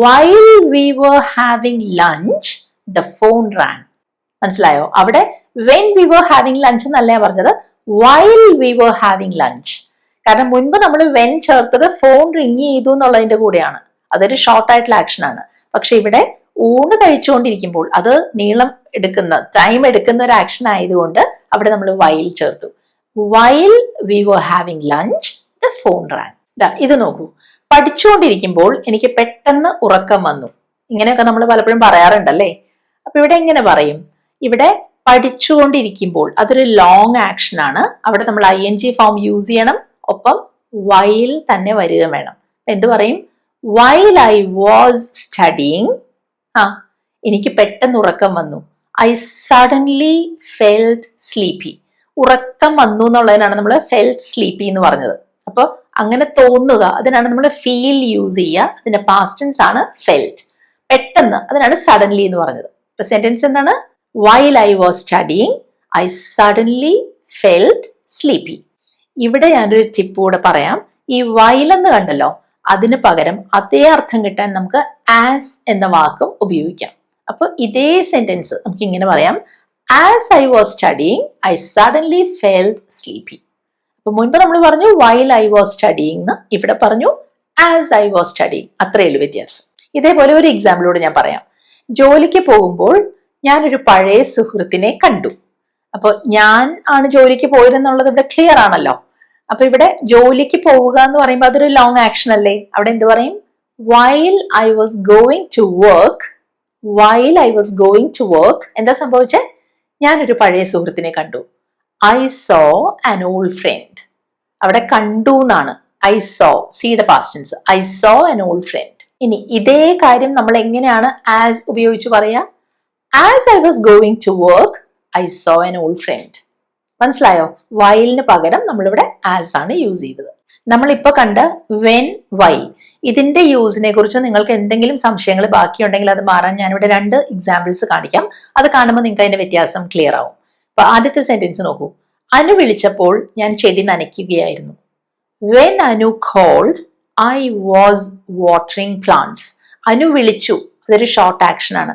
while we were having lunch the phone rang. മനസ്സിലായോ? അവിടെ when we were having lunch എന്നല്ല പറഞ്ഞത്, while we were having lunch. കാരണം മുൻപ് നമ്മൾ when ചേർത്തത് ഫോൺ റിങ് ചെയ്തു എന്നുള്ളതിന്റെ കൂടെയാണ്, അതൊരു ഷോർട്ട് ആയിട്ടുള്ള ആക്ഷൻ ആണ്. പക്ഷെ ഇവിടെ ഊണ് കഴിച്ചുകൊണ്ടിരിക്കുമ്പോൾ അത് നീളം എടുക്കുന്ന ടൈം എടുക്കുന്ന ഒരു ആക്ഷൻ ആയതുകൊണ്ട് അവിടെ നമ്മൾ while ചേർത്തു. while we were having lunch the phone rang. ഇത് നോക്കൂ. പഠിച്ചുകൊണ്ടിരിക്കുമ്പോൾ എനിക്ക് പെട്ടെന്ന് ഉറക്കം വന്നു. ഇങ്ങനെയൊക്കെ നമ്മൾ പലപ്പോഴും പറയാറുണ്ടല്ലേ. അപ്പൊ ഇവിടെ എങ്ങനെ പറയും? ഇവിടെ പഠിച്ചുകൊണ്ടിരിക്കുമ്പോൾ അതൊരു ലോങ് ആക്ഷൻ ആണ്, അവിടെ നമ്മൾ ing ഫോം യൂസ് ചെയ്യണം, ഒപ്പം while തന്നെ വരിക വേണം. എന്ത് പറയും? while I was studying എനിക്ക് പെട്ടെന്ന് ഉറക്കം വന്നു. I suddenly felt sleepy. ഉറക്കം വന്നു എന്നുള്ളതിനാണ് നമ്മൾ felt sleepy എന്ന് പറഞ്ഞത്. അപ്പൊ അങ്ങനെ തോന്നുക, അതിനാണ് നമ്മൾ ഫീൽ യൂസ് ചെയ്യുക. അതിന്റെ പാസ്റ്റ് ടെൻസ് ആണ് felt. പെട്ടെന്ന്, അതിനാണ് suddenly എന്ന് പറഞ്ഞത്. ഇപ്പൊ സെന്റൻസ് എന്താണ്? while I was studying I suddenly felt sleepy. ഇവിടെ ഞാനൊരു ടിപ്പ് കൂടെ പറയാം. ഈ while എന്ന് കണ്ടല്ലോ, അതിന് പകരം അതേ അർത്ഥം കിട്ടാൻ നമുക്ക് as എന്ന വാക്കും ഉപയോഗിക്കാം. അപ്പൊ ഇതേ സെന്റൻസ് നമുക്ക് ഇങ്ങനെ പറയാം: as I was studying I suddenly felt sleepy. അപ്പൊ മുൻപ് നമ്മൾ പറഞ്ഞു while I was studying എന്ന്, ഇവിടെ പറഞ്ഞു as I was studying. അത്രയേ ഉള്ളൂ വ്യത്യാസം. ഇതേപോലെ ഒരു എക്സാമ്പിളോട് ഞാൻ പറയാം. ജോലിക്ക് പോകുമ്പോൾ ഞാനൊരു പഴയ സുഹൃത്തിനെ കണ്ടു. അപ്പൊ ഞാൻ ആണ് ജോലിക്ക് പോയതെന്നുള്ളത് ഇവിടെ ക്ലിയർ ആണല്ലോ. അപ്പൊ ഇവിടെ ജോലിക്ക് പോവുക എന്ന് പറയുമ്പോൾ അതൊരു ലോങ് ആക്ഷൻ അല്ലേ. അവിടെ എന്ത് പറയും? while I was going to work. while I was going to work എന്താ സംഭവിച്ചേ? ഞാനൊരു പഴയ സുഹൃത്തിനെ കണ്ടു. I saw an old friend. അവിടെ കണ്ടു എന്നാണ്. I saw, സിയുടെ past tense. I saw an old friend. ഇനി ഇതേ കാര്യം നമ്മൾ എങ്ങനെയാണ് as ഉപയോഗിച്ച് പറയാ? as I was going to work I saw an old friend. മനസ്സിലായോ? whileന് പകരം നമ്മളിവിടെ as ആണ് യൂസ് ചെയ്തത്. നമ്മളിപ്പോ കണ്ട when, while ഇതിന്റെ യൂസിനെ കുറിച്ച് നിങ്ങൾക്ക് എന്തെങ്കിലും സംശയങ്ങൾ ബാക്കിയുണ്ടെങ്കിൽ അത് മാറാൻ ഞാനിവിടെ 2 എക്സാമ്പിൾസ് കാണിക്കാം. അത് കാണുമ്പോൾ നിങ്ങൾക്ക് അതിന്റെ വ്യത്യാസം ക്ലിയർ ആവും. അപ്പൊ ആദ്യത്തെ സെന്റൻസ് നോക്കൂ. അനു വിളിച്ചപ്പോൾ ഞാൻ ചെടി നനയ്ക്കുകയായിരുന്നു. when Anu called I was watering plants. Anu വിളിച്ചു, അതൊരു ഷോർട്ട് ആക്ഷൻ ആണ്.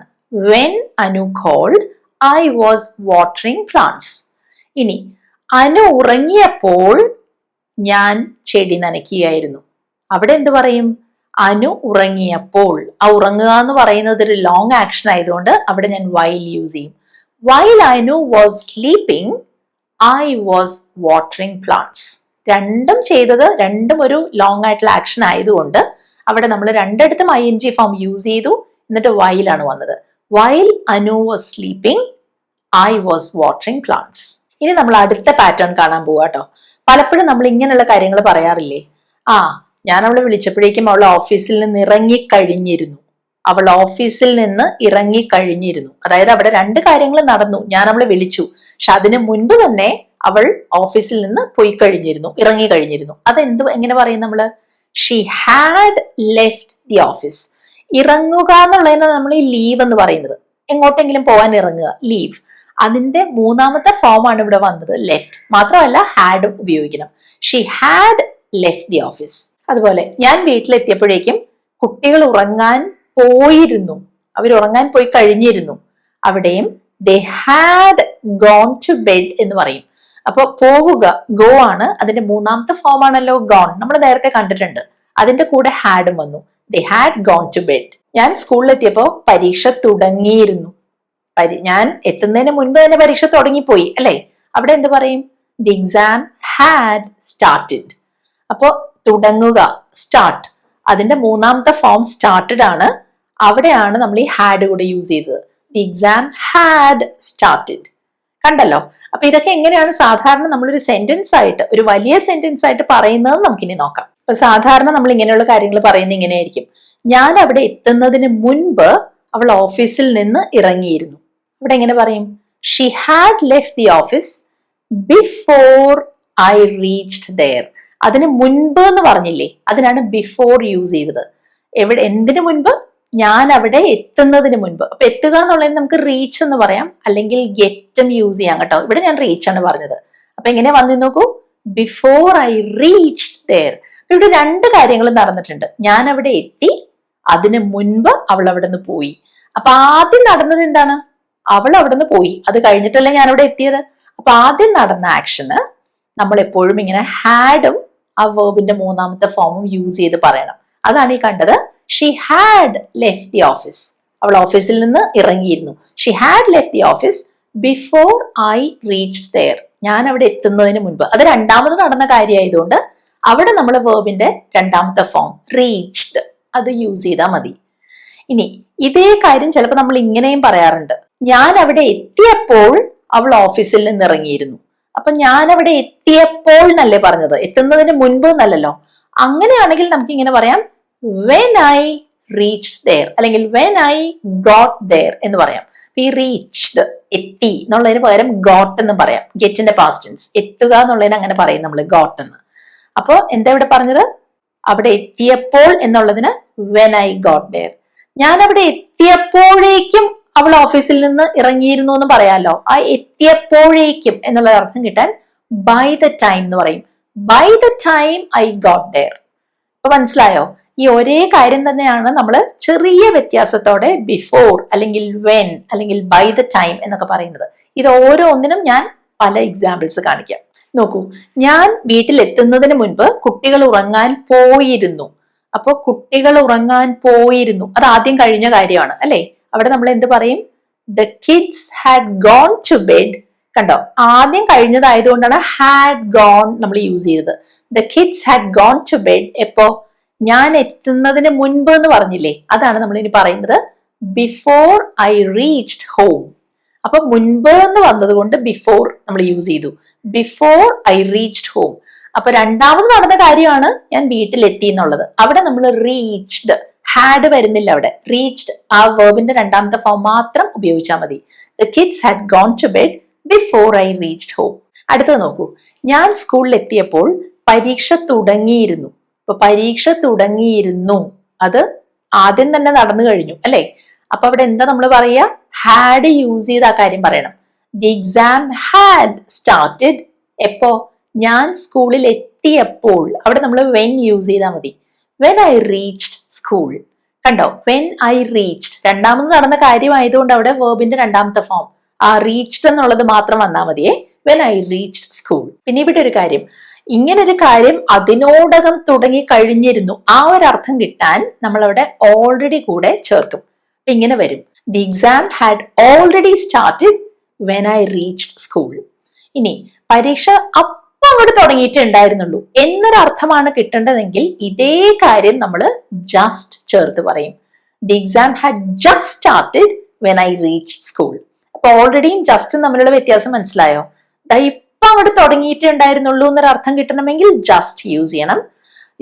when Anu called I was watering plants. ഇനി അനു ഉറങ്ങിയപ്പോൾ ഞാൻ ചെടി നനയ്ക്കുകയായിരുന്നു. അവിടെ എന്ത് പറയും? അനു ഉറങ്ങിയപ്പോൾ. ആ ഉറങ്ങുക എന്ന് പറയുന്നത് ഒരു ലോങ് ആക്ഷൻ ആയതുകൊണ്ട് അവിടെ ഞാൻ വൈൽ യൂസ് ചെയ്യും. While Anu was sleeping I was watering plants. രണ്ടും ഒരു ലോങ് ആയിട്ടുള്ള ആക്ഷൻ ആയതുകൊണ്ട് അവിടെ നമ്മൾ രണ്ടിടത്തും ING ഫോം യൂസ് ചെയ്തു. എന്നിട്ട് വൈലാണ് വന്നത്. While Anu was sleeping I was watering plants. ഇനി നമ്മൾ അടുത്ത പാറ്റേൺ കാണാൻ പോവാ കേട്ടോ. പലപ്പോഴും നമ്മൾ ഇങ്ങനെയുള്ള കാര്യങ്ങൾ പറയാറില്ലേ, ഞാൻ അവളെ വിളിച്ചപ്പോഴേക്കും അവൾ ഓഫീസിൽ നിന്ന് ഇറങ്ങിക്കഴിഞ്ഞിരുന്നു. അതായത് അവിടെ രണ്ട് കാര്യങ്ങൾ നടന്നു. ഞാൻ അവളെ വിളിച്ചു, പക്ഷെ അതിന് മുൻപ് തന്നെ അവൾ ഓഫീസിൽ നിന്ന് പോയി കഴിഞ്ഞിരുന്നു, ഇറങ്ങി കഴിഞ്ഞിരുന്നു. എങ്ങനെ പറയും നമ്മള്? She had left the office. ഇറങ്ങുക എന്നുള്ളതിനെ നമ്മൾ ഈ ലീവ് എന്ന് പറയുന്നത്. എങ്ങോട്ടെങ്കിലും പോകാൻ ഇറങ്ങുക, ലീവ്. അതിന്റെ മൂന്നാമത്തെ ഫോം ആണ് ഇവിടെ വന്നത്, ലെഫ്റ്റ്. മാത്രമല്ല ഹാഡും ഉപയോഗിക്കണം. She had left the office. അതുപോലെ ഞാൻ വീട്ടിലെത്തിയപ്പോഴേക്കും കുട്ടികൾ ഉറങ്ങാൻ പോയിരുന്നു, അവർ ഉറങ്ങാൻ പോയി കഴിഞ്ഞിരുന്നു. അവിടെയും they had gone to bed എന്ന് പറയും. അപ്പൊ പോവുക, ഗോ ആണ്. അതിന്റെ മൂന്നാമത്തെ ഫോം ആണല്ലോ ഗോൺ, നമ്മൾ നേരത്തെ കണ്ടിട്ടുണ്ട്. അതിന്റെ കൂടെ ഹാഡും വന്നു. They had gone to bed. ഞാൻ സ്കൂളിലെത്തിയപ്പോ പരീക്ഷ തുടങ്ങിയിരുന്നു. ഞാൻ എത്തുന്നതിന് മുൻപ് തന്നെ പരീക്ഷ തുടങ്ങിപ്പോയി അല്ലെ? അവിടെ എന്ത് പറയും? The exam had started. അപ്പോ തുടങ്ങുക, സ്റ്റാർട്ട്. അതിന്റെ മൂന്നാമത്തെ ഫോം സ്റ്റാർട്ടഡ് ആണ്. അവിടെയാണ് നമ്മൾ ഈ ഹാഡ് കൂടെ യൂസ് ചെയ്തത്. The exam had started. കണ്ടല്ലോ? അപ്പൊ ഇതൊക്കെ എങ്ങനെയാണ് സാധാരണ നമ്മളൊരു സെന്റൻസ് ആയിട്ട്, ഒരു വലിയ സെന്റൻസ് ആയിട്ട് പറയുന്നത് നമുക്കിനി നോക്കാം. അപ്പൊ സാധാരണ നമ്മൾ ഇങ്ങനെയുള്ള കാര്യങ്ങൾ പറയുന്നത് ഇങ്ങനെയായിരിക്കും. ഞാൻ അവിടെ എത്തുന്നതിന് മുൻപ് അവൾ ഓഫീസിൽ നിന്ന് ഇറങ്ങിയിരുന്നു. അവിടെ എങ്ങനെ പറയും? She had left the office before I reached there. അതിന് മുൻപ് എന്ന് പറഞ്ഞില്ലേ, അതിനാണ് ബിഫോർ യൂസ് ചെയ്തത്. എന്തിനു മുൻപ്? ഞാൻ അവിടെ എത്തുന്നതിന് മുൻപ്. അപ്പൊ എത്തുക എന്നുള്ളത് നമുക്ക് റീച്ച് എന്ന് പറയാം, അല്ലെങ്കിൽ ഗെറ്റും യൂസ് ചെയ്യാം കേട്ടോ. ഇവിടെ ഞാൻ റീച്ച് ആണ് പറഞ്ഞത്. അപ്പൊ എങ്ങനെ വന്നു നോക്കൂ, ബിഫോർ ഐ റീച്ച്ഡ് ദെയർ. ഇവിടെ രണ്ട് കാര്യങ്ങൾ നടന്നിട്ടുണ്ട്. ഞാൻ അവിടെ എത്തി, അതിന് മുൻപ് അവൾ അവിടെ നിന്ന് പോയി. അപ്പൊ ആദ്യം നടന്നത് എന്താണ്? അവൾ അവിടെ നിന്ന് പോയി, അത് കഴിഞ്ഞിട്ടല്ലേ ഞാൻ അവിടെ എത്തിയത്. അപ്പൊ ആദ്യം നടന്ന ആക്ഷന് നമ്മൾ എപ്പോഴും ഇങ്ങനെ ഹാഡും ആ വേർബിന്റെ മൂന്നാമത്തെ ഫോമും യൂസ് ചെയ്ത് പറയണം. അതാണ് ഈ കണ്ടത്. She had left the office. അവൾ ഓഫീസിൽ നിന്ന് ഇറങ്ങിയിരുന്നു. She had left the office before I reached there. ഞാൻ അവിടെ എത്തുന്നതിന് മുൻപ്. അത് രണ്ടാമത് നടന്ന കാര്യമായതുകൊണ്ട് അവിടെ നമ്മൾ വേർബിന്റെ രണ്ടാമത്തെ ഫോം റീച്ച്ഡ് അത് യൂസ് ചെയ്താൽ മതി. ഇനി ഇതേ കാര്യം ചിലപ്പോൾ നമ്മൾ ഇങ്ങനെയും പറയാറുണ്ട്. ഞാൻ അവിടെ എത്തിയപ്പോൾ അവൾ ഓഫീസിൽ നിന്ന് ഇറങ്ങിയിരുന്നു. അപ്പൊ ഞാൻ അവിടെ എത്തിയപ്പോൾ എന്നല്ലേ പറഞ്ഞത്, എത്തുന്നതിന് മുൻപ് എന്നല്ലല്ലോ. അങ്ങനെയാണെങ്കിൽ നമുക്ക് ഇങ്ങനെ പറയാം, when I reached there അല്ലെങ്കിൽ when I got there എന്ന് പറയാം. ഈ റീച്ച്ഡ്, എത്തി എന്നുള്ളതിന് പകരം ഗോട്ട് എന്ന് പറയാം. ഗെറ്റിന്റെ പാസ്റ്റ് ടെൻസ്. എത്തുക എന്നുള്ളതിന് അങ്ങനെ പറയും നമ്മൾ, ഗോട്ട് എന്ന്. അപ്പോ എന്താ ഇവിടെ പറഞ്ഞത്? അവിടെ എത്തിയപ്പോൾ എന്നുള്ളതിന് when I got there. ഞാൻ അവിടെ എത്തിയപ്പോഴേക്കും അവൾ ഓഫീസിൽ നിന്ന് ഇറങ്ങിയിരുന്നു എന്ന് പറയാമല്ലോ. ആ എത്തിയപ്പോഴേക്കും എന്നുള്ള അർത്ഥം കിട്ടാൻ ബൈ ദ ടൈം എന്ന് പറയും. By the time I got there. അപ്പൊ മനസ്സിലായോ? ഈ ഒരേ കാര്യം തന്നെയാണ് നമ്മൾ ചെറിയ വ്യത്യാസത്തോടെ ബിഫോർ അല്ലെങ്കിൽ വെൻ അല്ലെങ്കിൽ ബൈ ദ ടൈം എന്നൊക്കെ പറയുന്നത്. ഇത് ഓരോന്നിനും ഞാൻ പല എക്സാമ്പിൾസ് കാണിക്കാം. നോക്കൂ, ഞാൻ വീട്ടിലെത്തുന്നതിന് മുൻപ് കുട്ടികൾ ഉറങ്ങാൻ പോയിരുന്നു. അപ്പൊ കുട്ടികൾ ഉറങ്ങാൻ പോയിരുന്നു, അത് ആദ്യം കഴിഞ്ഞ കാര്യമാണ് അല്ലെ? അവിടെ നമ്മൾ എന്ത് പറയും? The kids had gone to bed. കണ്ടോ? ആദ്യം കഴിഞ്ഞതായതുകൊണ്ടാണ് ഹാഡ് ഗോൺ നമ്മൾ യൂസ് ചെയ്തത്. The kids had gone to bed. എപ്പോ? ഞാൻ എത്തുന്നതിന് മുൻപ് എന്ന് പറഞ്ഞില്ലേ, അതാണ് നമ്മൾ ഇനി പറയുന്നത് ബിഫോർ ഐ റീച്ച്ഡ് ഹോം. അപ്പൊ മുൻപ് എന്ന് വന്നത് കൊണ്ട് ബിഫോർ നമ്മൾ യൂസ് ചെയ്തു. Before I reached home. അപ്പൊ രണ്ടാമത് നടന്ന കാര്യമാണ് ഞാൻ വീട്ടിലെത്തി എന്നുള്ളത്. അവിടെ നമ്മൾ റീച്ച്ഡ്, ഹാഡ് വരുന്നില്ല അവിടെ. റീച്ച്ഡ് ആ വേർബിന്റെ രണ്ടാമത്തെ ഫോം മാത്രം ഉപയോഗിച്ചാൽ മതി. The kids had gone to bed before I reached home. അടുത്തത് നോക്കൂ, ഞാൻ സ്കൂളിൽ എത്തിയപ്പോൾ പരീക്ഷ തുടങ്ങിയിരുന്നു. അപ്പൊ പരീക്ഷ തുടങ്ങിയിരുന്നു, അത് ആദ്യം തന്നെ നടന്നു കഴിഞ്ഞു അല്ലെ? അപ്പൊ അവിടെ എന്താ നമ്മൾ പറയുക? ഹാഡ് യൂസ് ചെയ്ത് ആ കാര്യം പറയണം. The exam had started. എപ്പോ? ഞാൻ സ്കൂളിൽ എത്തിയപ്പോൾ. അവിടെ നമ്മൾ വെൻ യൂസ് ചെയ്താൽ മതി. When I reached school. കണ്ടോ? വെൻ ഐ റീച്ച്ഡ് രണ്ടാമത് നടന്ന കാര്യമായതുകൊണ്ട് അവിടെ വേർബിന്റെ രണ്ടാമത്തെ ഫോം ആ റീച്ച്ഡ് എന്നുള്ളത് മാത്രം വന്നാൽ മതിയേ. When I reached school. പിന്നെ ഇവിടെ ഒരു കാര്യം, ഇങ്ങനൊരു കാര്യം അതിനോടകം തുടങ്ങി കഴിഞ്ഞിരുന്നു, ആ ഒരു അർത്ഥം കിട്ടാൻ നമ്മൾ അവിടെ ഓൾറെഡി കൂടെ ചേർക്കും. അപ്പൊ ഇങ്ങനെ വരും, the exam had already started when I reached school. ഇനി പരീക്ഷ അപ്പം അങ്ങോട്ട് തുടങ്ങിയിട്ടുണ്ടായിരുന്നുള്ളൂ എന്നൊരർത്ഥമാണ് കിട്ടേണ്ടതെങ്കിൽ ഇതേ കാര്യം നമ്മൾ ജസ്റ്റ് ചേർത്ത് പറയും. The exam had just started when I reached school. അപ്പൊ ഓൾറെഡിയും ജസ്റ്റും തമ്മിലുള്ള വ്യത്യാസം മനസ്സിലായോ? ഇപ്പൊ അങ്ങോട്ട് തുടങ്ങിയിട്ടുണ്ടായിരുന്നുള്ളൂ എന്നൊരു അർത്ഥം കിട്ടണമെങ്കിൽ ജസ്റ്റ് യൂസ് ചെയ്യണം.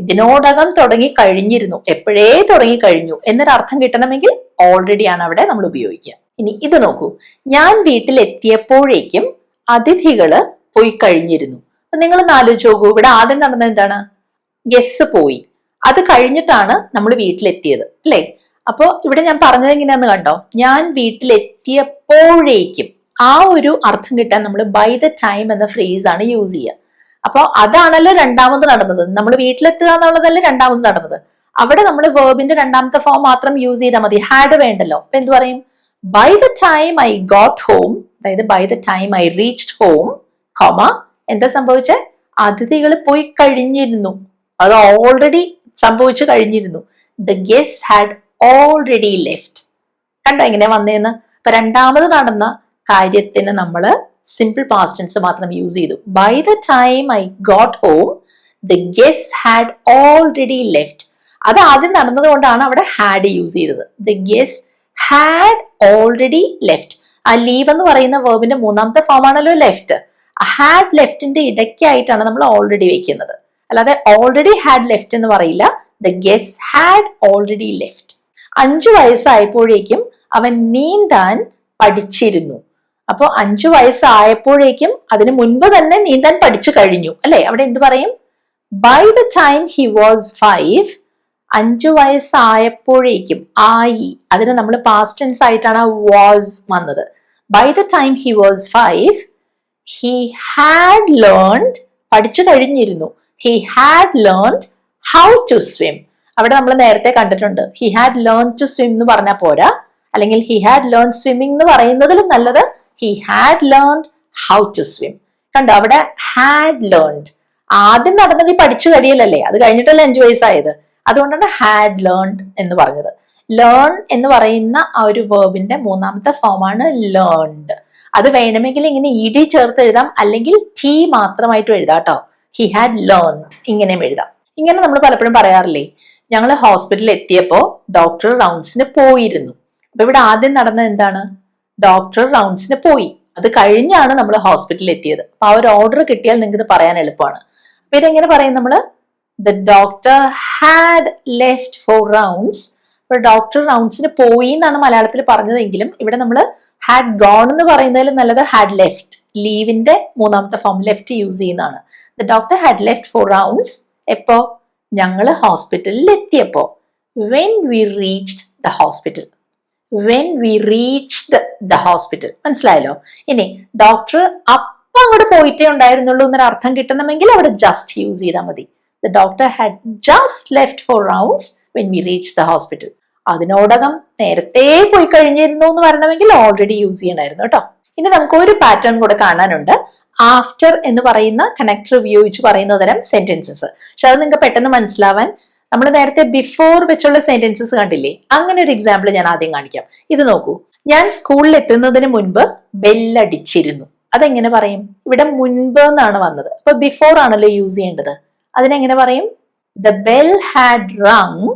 ഇതിനോടകം തുടങ്ങി കഴിഞ്ഞിരുന്നു, എപ്പോഴേ തുടങ്ങി കഴിഞ്ഞു എന്നൊരർത്ഥം കിട്ടണമെങ്കിൽ ഓൾറെഡി ആണ് അവിടെ നമ്മൾ ഉപയോഗിക്കുക. ഇനി ഇത് നോക്കൂ, ഞാൻ വീട്ടിലെത്തിയപ്പോഴേക്കും അതിഥികള് പോയി കഴിഞ്ഞിരുന്നു. അപ്പൊ നിങ്ങൾ ആലോചിച്ച് നോക്കൂ, ഇവിടെ ആദ്യം നടന്നത് എന്താണ്? ഗെസ് പോയി, അത് കഴിഞ്ഞിട്ടാണ് നമ്മൾ വീട്ടിലെത്തിയത് അല്ലേ? അപ്പോ ഇവിടെ ഞാൻ പറഞ്ഞത് എങ്ങനെയാന്ന് കണ്ടോ? ഞാൻ വീട്ടിലെത്തിയപ്പോഴേക്കും ആ ഒരു അർത്ഥം കിട്ടാൻ നമ്മൾ ബൈ ദ ടൈം എന്ന ഫ്രേസ് ആണ് യൂസ് ചെയ്യുക. അപ്പൊ അതാണല്ലോ രണ്ടാമത് നടന്നത്. നമ്മൾ വീട്ടിലെത്തുക എന്നുള്ളതല്ലേ രണ്ടാമത് നടന്നത്. അവിടെ നമ്മൾ വേർബിന്റെ രണ്ടാമത്തെ ഫോം മാത്രം യൂസ് ചെയ്താൽ മതി, ഹാഡ് വേണ്ടല്ലോ. അപ്പൊ എന്ത് പറയും? By the time I got home, അതായത് by the time I reached home, comma എന്താ സംഭവിച്ചേ? അതിഥികൾ പോയി കഴിഞ്ഞിരുന്നു, അത് ഓൾറെഡി സംഭവിച്ചു കഴിഞ്ഞിരുന്നു. The guest had already left. കണ്ടോ എങ്ങനെ വന്നേന്ന്? അപ്പൊ രണ്ടാമത് നടന്ന കാര്യത്തിന് നമ്മൾ സിമ്പിൾ പാസ്റ്റ് ടെൻസ് മാത്രം യൂസ് ചെയ്തു. By the time I got home the guest had already left. അത് ആദ്യം നടന്നത് കൊണ്ടാണ് അവിടെ ഹാഡ് യൂസ് ചെയ്തത്. The guest had already left. ആ ലീവ് എന്ന് പറയുന്ന വേർബിന്റെ മൂന്നാമത്തെ ഫോം ആണല്ലോ ലെഫ്റ്റ്. ഹാഡ് ലെഫ്റ്റിന്റെ ഇടയ്ക്കായിട്ടാണ് നമ്മൾ ഓൾറെഡി വെക്കുന്നത്. അല്ലാതെ ഓൾറെഡി ഹാഡ് ലെഫ്റ്റ് എന്ന് പറയില്ല. The guest had already left. 5 വയസ്സായപ്പോഴേക്കും അവൻ നീന്താൻ പഠിച്ചിരുന്നു. അപ്പൊ 5 വയസ്സായപ്പോഴേക്കും അതിന് മുൻപ് തന്നെ നീന്താൻ പഠിച്ചു കഴിഞ്ഞു അല്ലെ? അവിടെ എന്ത് പറയും? By the time he was 5, 5 വയസ്സായപ്പോഴേക്കും ആയി, അതിന് നമ്മൾ പാസ്റ്റ് ടെൻസ് ആയിട്ടാണ് വാസ് വന്നത്. By the time he was 5 he had learned, പഠിച്ചു കഴിഞ്ഞിരുന്നു. He had learned how to swim. അവിടെ നമ്മൾ നേരത്തെ കണ്ടിട്ടുണ്ട്, he had learn to swim എന്ന് പറഞ്ഞാൽ പോരാ, അല്ലെങ്കിൽ ഹി ഹാഡ് ലേൺ സ്വിമ്മിംഗ് എന്ന് പറയുന്നതിലും നല്ലത് he had learned how to swim. കണ്ടോ, അവിടെ ഹാഡ് ലേൺഡ്. ആദ്യം നടന്നത് ഈ പഠിച്ചു കഴിയലല്ലേ, അത് കഴിഞ്ഞിട്ടല്ലേ 5 വയസ്സായത്. അതുകൊണ്ടാണ് ഹാഡ് ലേൺഡ് എന്ന് പറഞ്ഞത്. ലേൺ എന്ന് പറയുന്ന ആ ഒരു വേർബിന്റെ മൂന്നാമത്തെ ഫോമാണ് ലേൺഡ്. അത് വേണമെങ്കിൽ ഇങ്ങനെ ഇ ചേർത്ത് എഴുതാം, അല്ലെങ്കിൽ ടി മാത്രമായിട്ടും എഴുതാം കേട്ടോ. ഹി ഹാഡ് ലേൺ ഇങ്ങനെയും എഴുതാം. ഇങ്ങനെ നമ്മൾ പലപ്പോഴും പറയാറില്ലേ, ഞങ്ങൾ ഹോസ്പിറ്റലിൽ എത്തിയപ്പോ ഡോക്ടർ റൗണ്ട്സിന് പോയിരുന്നു. അപ്പൊ ഇവിടെ ആദ്യം നടന്നത് എന്താണ്? ഡോക്ടർ റൗണ്ട്സിന് പോയി, അത് കഴിഞ്ഞാണ് നമ്മൾ ഹോസ്പിറ്റലിൽ എത്തിയത്. അപ്പൊ ആ ഒരു ഓർഡർ കിട്ടിയാൽ നിങ്ങൾക്ക് ഇത് പറയാൻ എളുപ്പമാണ്. അപ്പൊ ഇതെങ്ങനെ പറയും നമ്മള്? The doctor had left for rounds. ഇപ്പൊ ഡോക്ടർ റൗണ്ട്സിന് പോയി എന്നാണ് മലയാളത്തിൽ പറഞ്ഞതെങ്കിലും ഇവിടെ നമ്മൾ ഹാഡ് ഗോൺ എന്ന് പറയുന്നതിൽ നല്ലത് ഹാഡ് ലെഫ്റ്റ്, ലീവിന്റെ മൂന്നാമത്തെ ഫോം ലെഫ്റ്റ് യൂസ് ചെയ്യുന്നതാണ്. The doctor had left for rounds. എപ്പോ? ഞങ്ങൾ ഹോസ്പിറ്റലിൽ എത്തിയപ്പോ. When we reached the hospital. When we reached the hospital. മനസ്സിലായല്ലോ? ഇനി ഡോക്ടർ അപ്പം അങ്ങോട്ട് പോയിട്ടേ ഉണ്ടായിരുന്നുള്ളൂ എന്നൊരു അർത്ഥം കിട്ടണമെങ്കിൽ അവിടെ ജസ്റ്റ് യൂസ് ചെയ്താൽ മതി. The doctor had just left for rounds when we reach the hospital. അതിനോടകം നേരത്തെ പോയി കഴിഞ്ഞിരുന്നു എന്ന് പറയണമെങ്കിൽ ഓൾറെഡി യൂസ് ചെയ്യണമായിരുന്നു കേട്ടോ. ഇനി നമുക്ക് ഒരു പാറ്റേൺ കൂടെ കാണാനുണ്ട്. ആഫ്റ്റർ എന്ന് പറയുന്ന കണക്ടർ ഉപയോഗിച്ച് പറയുന്ന തരം സെന്റൻസസ്. പക്ഷെ അത് നിങ്ങൾക്ക് പെട്ടെന്ന് മനസ്സിലാവാൻ നമ്മൾ നേരത്തെ ബിഫോർ വെച്ചുള്ള സെന്റൻസസ് കണ്ടില്ലേ, അങ്ങനെ ഒരു എക്സാമ്പിൾ ഞാൻ ആദ്യം കാണിക്കാം. ഇത് നോക്കൂ, ഞാൻ സ്കൂളിൽ എത്തുന്നതിന് മുൻപ് ബെല്ലടിച്ചിരുന്നു. അതെങ്ങനെ പറയും? ഇവിടെ മുൻപ് എന്നാണ് വന്നത്, അപ്പൊ ബിഫോർ ആണല്ലോ യൂസ് ചെയ്യേണ്ടത്. അതിനെങ്ങനെ പറയും? The bell had wrung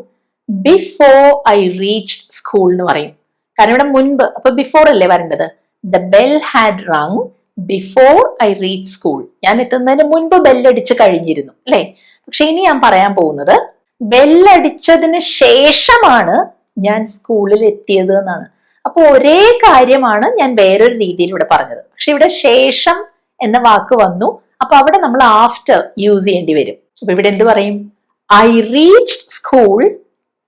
before I reached school എന്ന് പറയും. കാരണം ഇവിടെ മുൻപ്, അപ്പൊ ബിഫോർ അല്ലേ വരേണ്ടത്. The bell had wrung before I reach school. ഞാൻ എത്തുന്നതിന് മുൻപ് ബെല്ലടിച്ച് കഴിഞ്ഞിരുന്നു അല്ലെ? പക്ഷെ ഇനി ഞാൻ പറയാൻ പോകുന്നത് ബെല്ലടിച്ചതിന് ശേഷമാണ് ഞാൻ സ്കൂളിൽ എത്തിയത് എന്നാണ്. അപ്പൊ ഒരേ കാര്യമാണ് ഞാൻ വേറൊരു രീതിയിലൂടെ പറഞ്ഞത്. പക്ഷെ ഇവിടെ ശേഷം എന്ന വാക്ക് വന്നു, അപ്പൊ അവിടെ നമ്മൾ ആഫ്റ്റർ യൂസ് ചെയ്യേണ്ടി വരും. അപ്പൊ ഇവിടെ എന്ത് പറയും? I reached school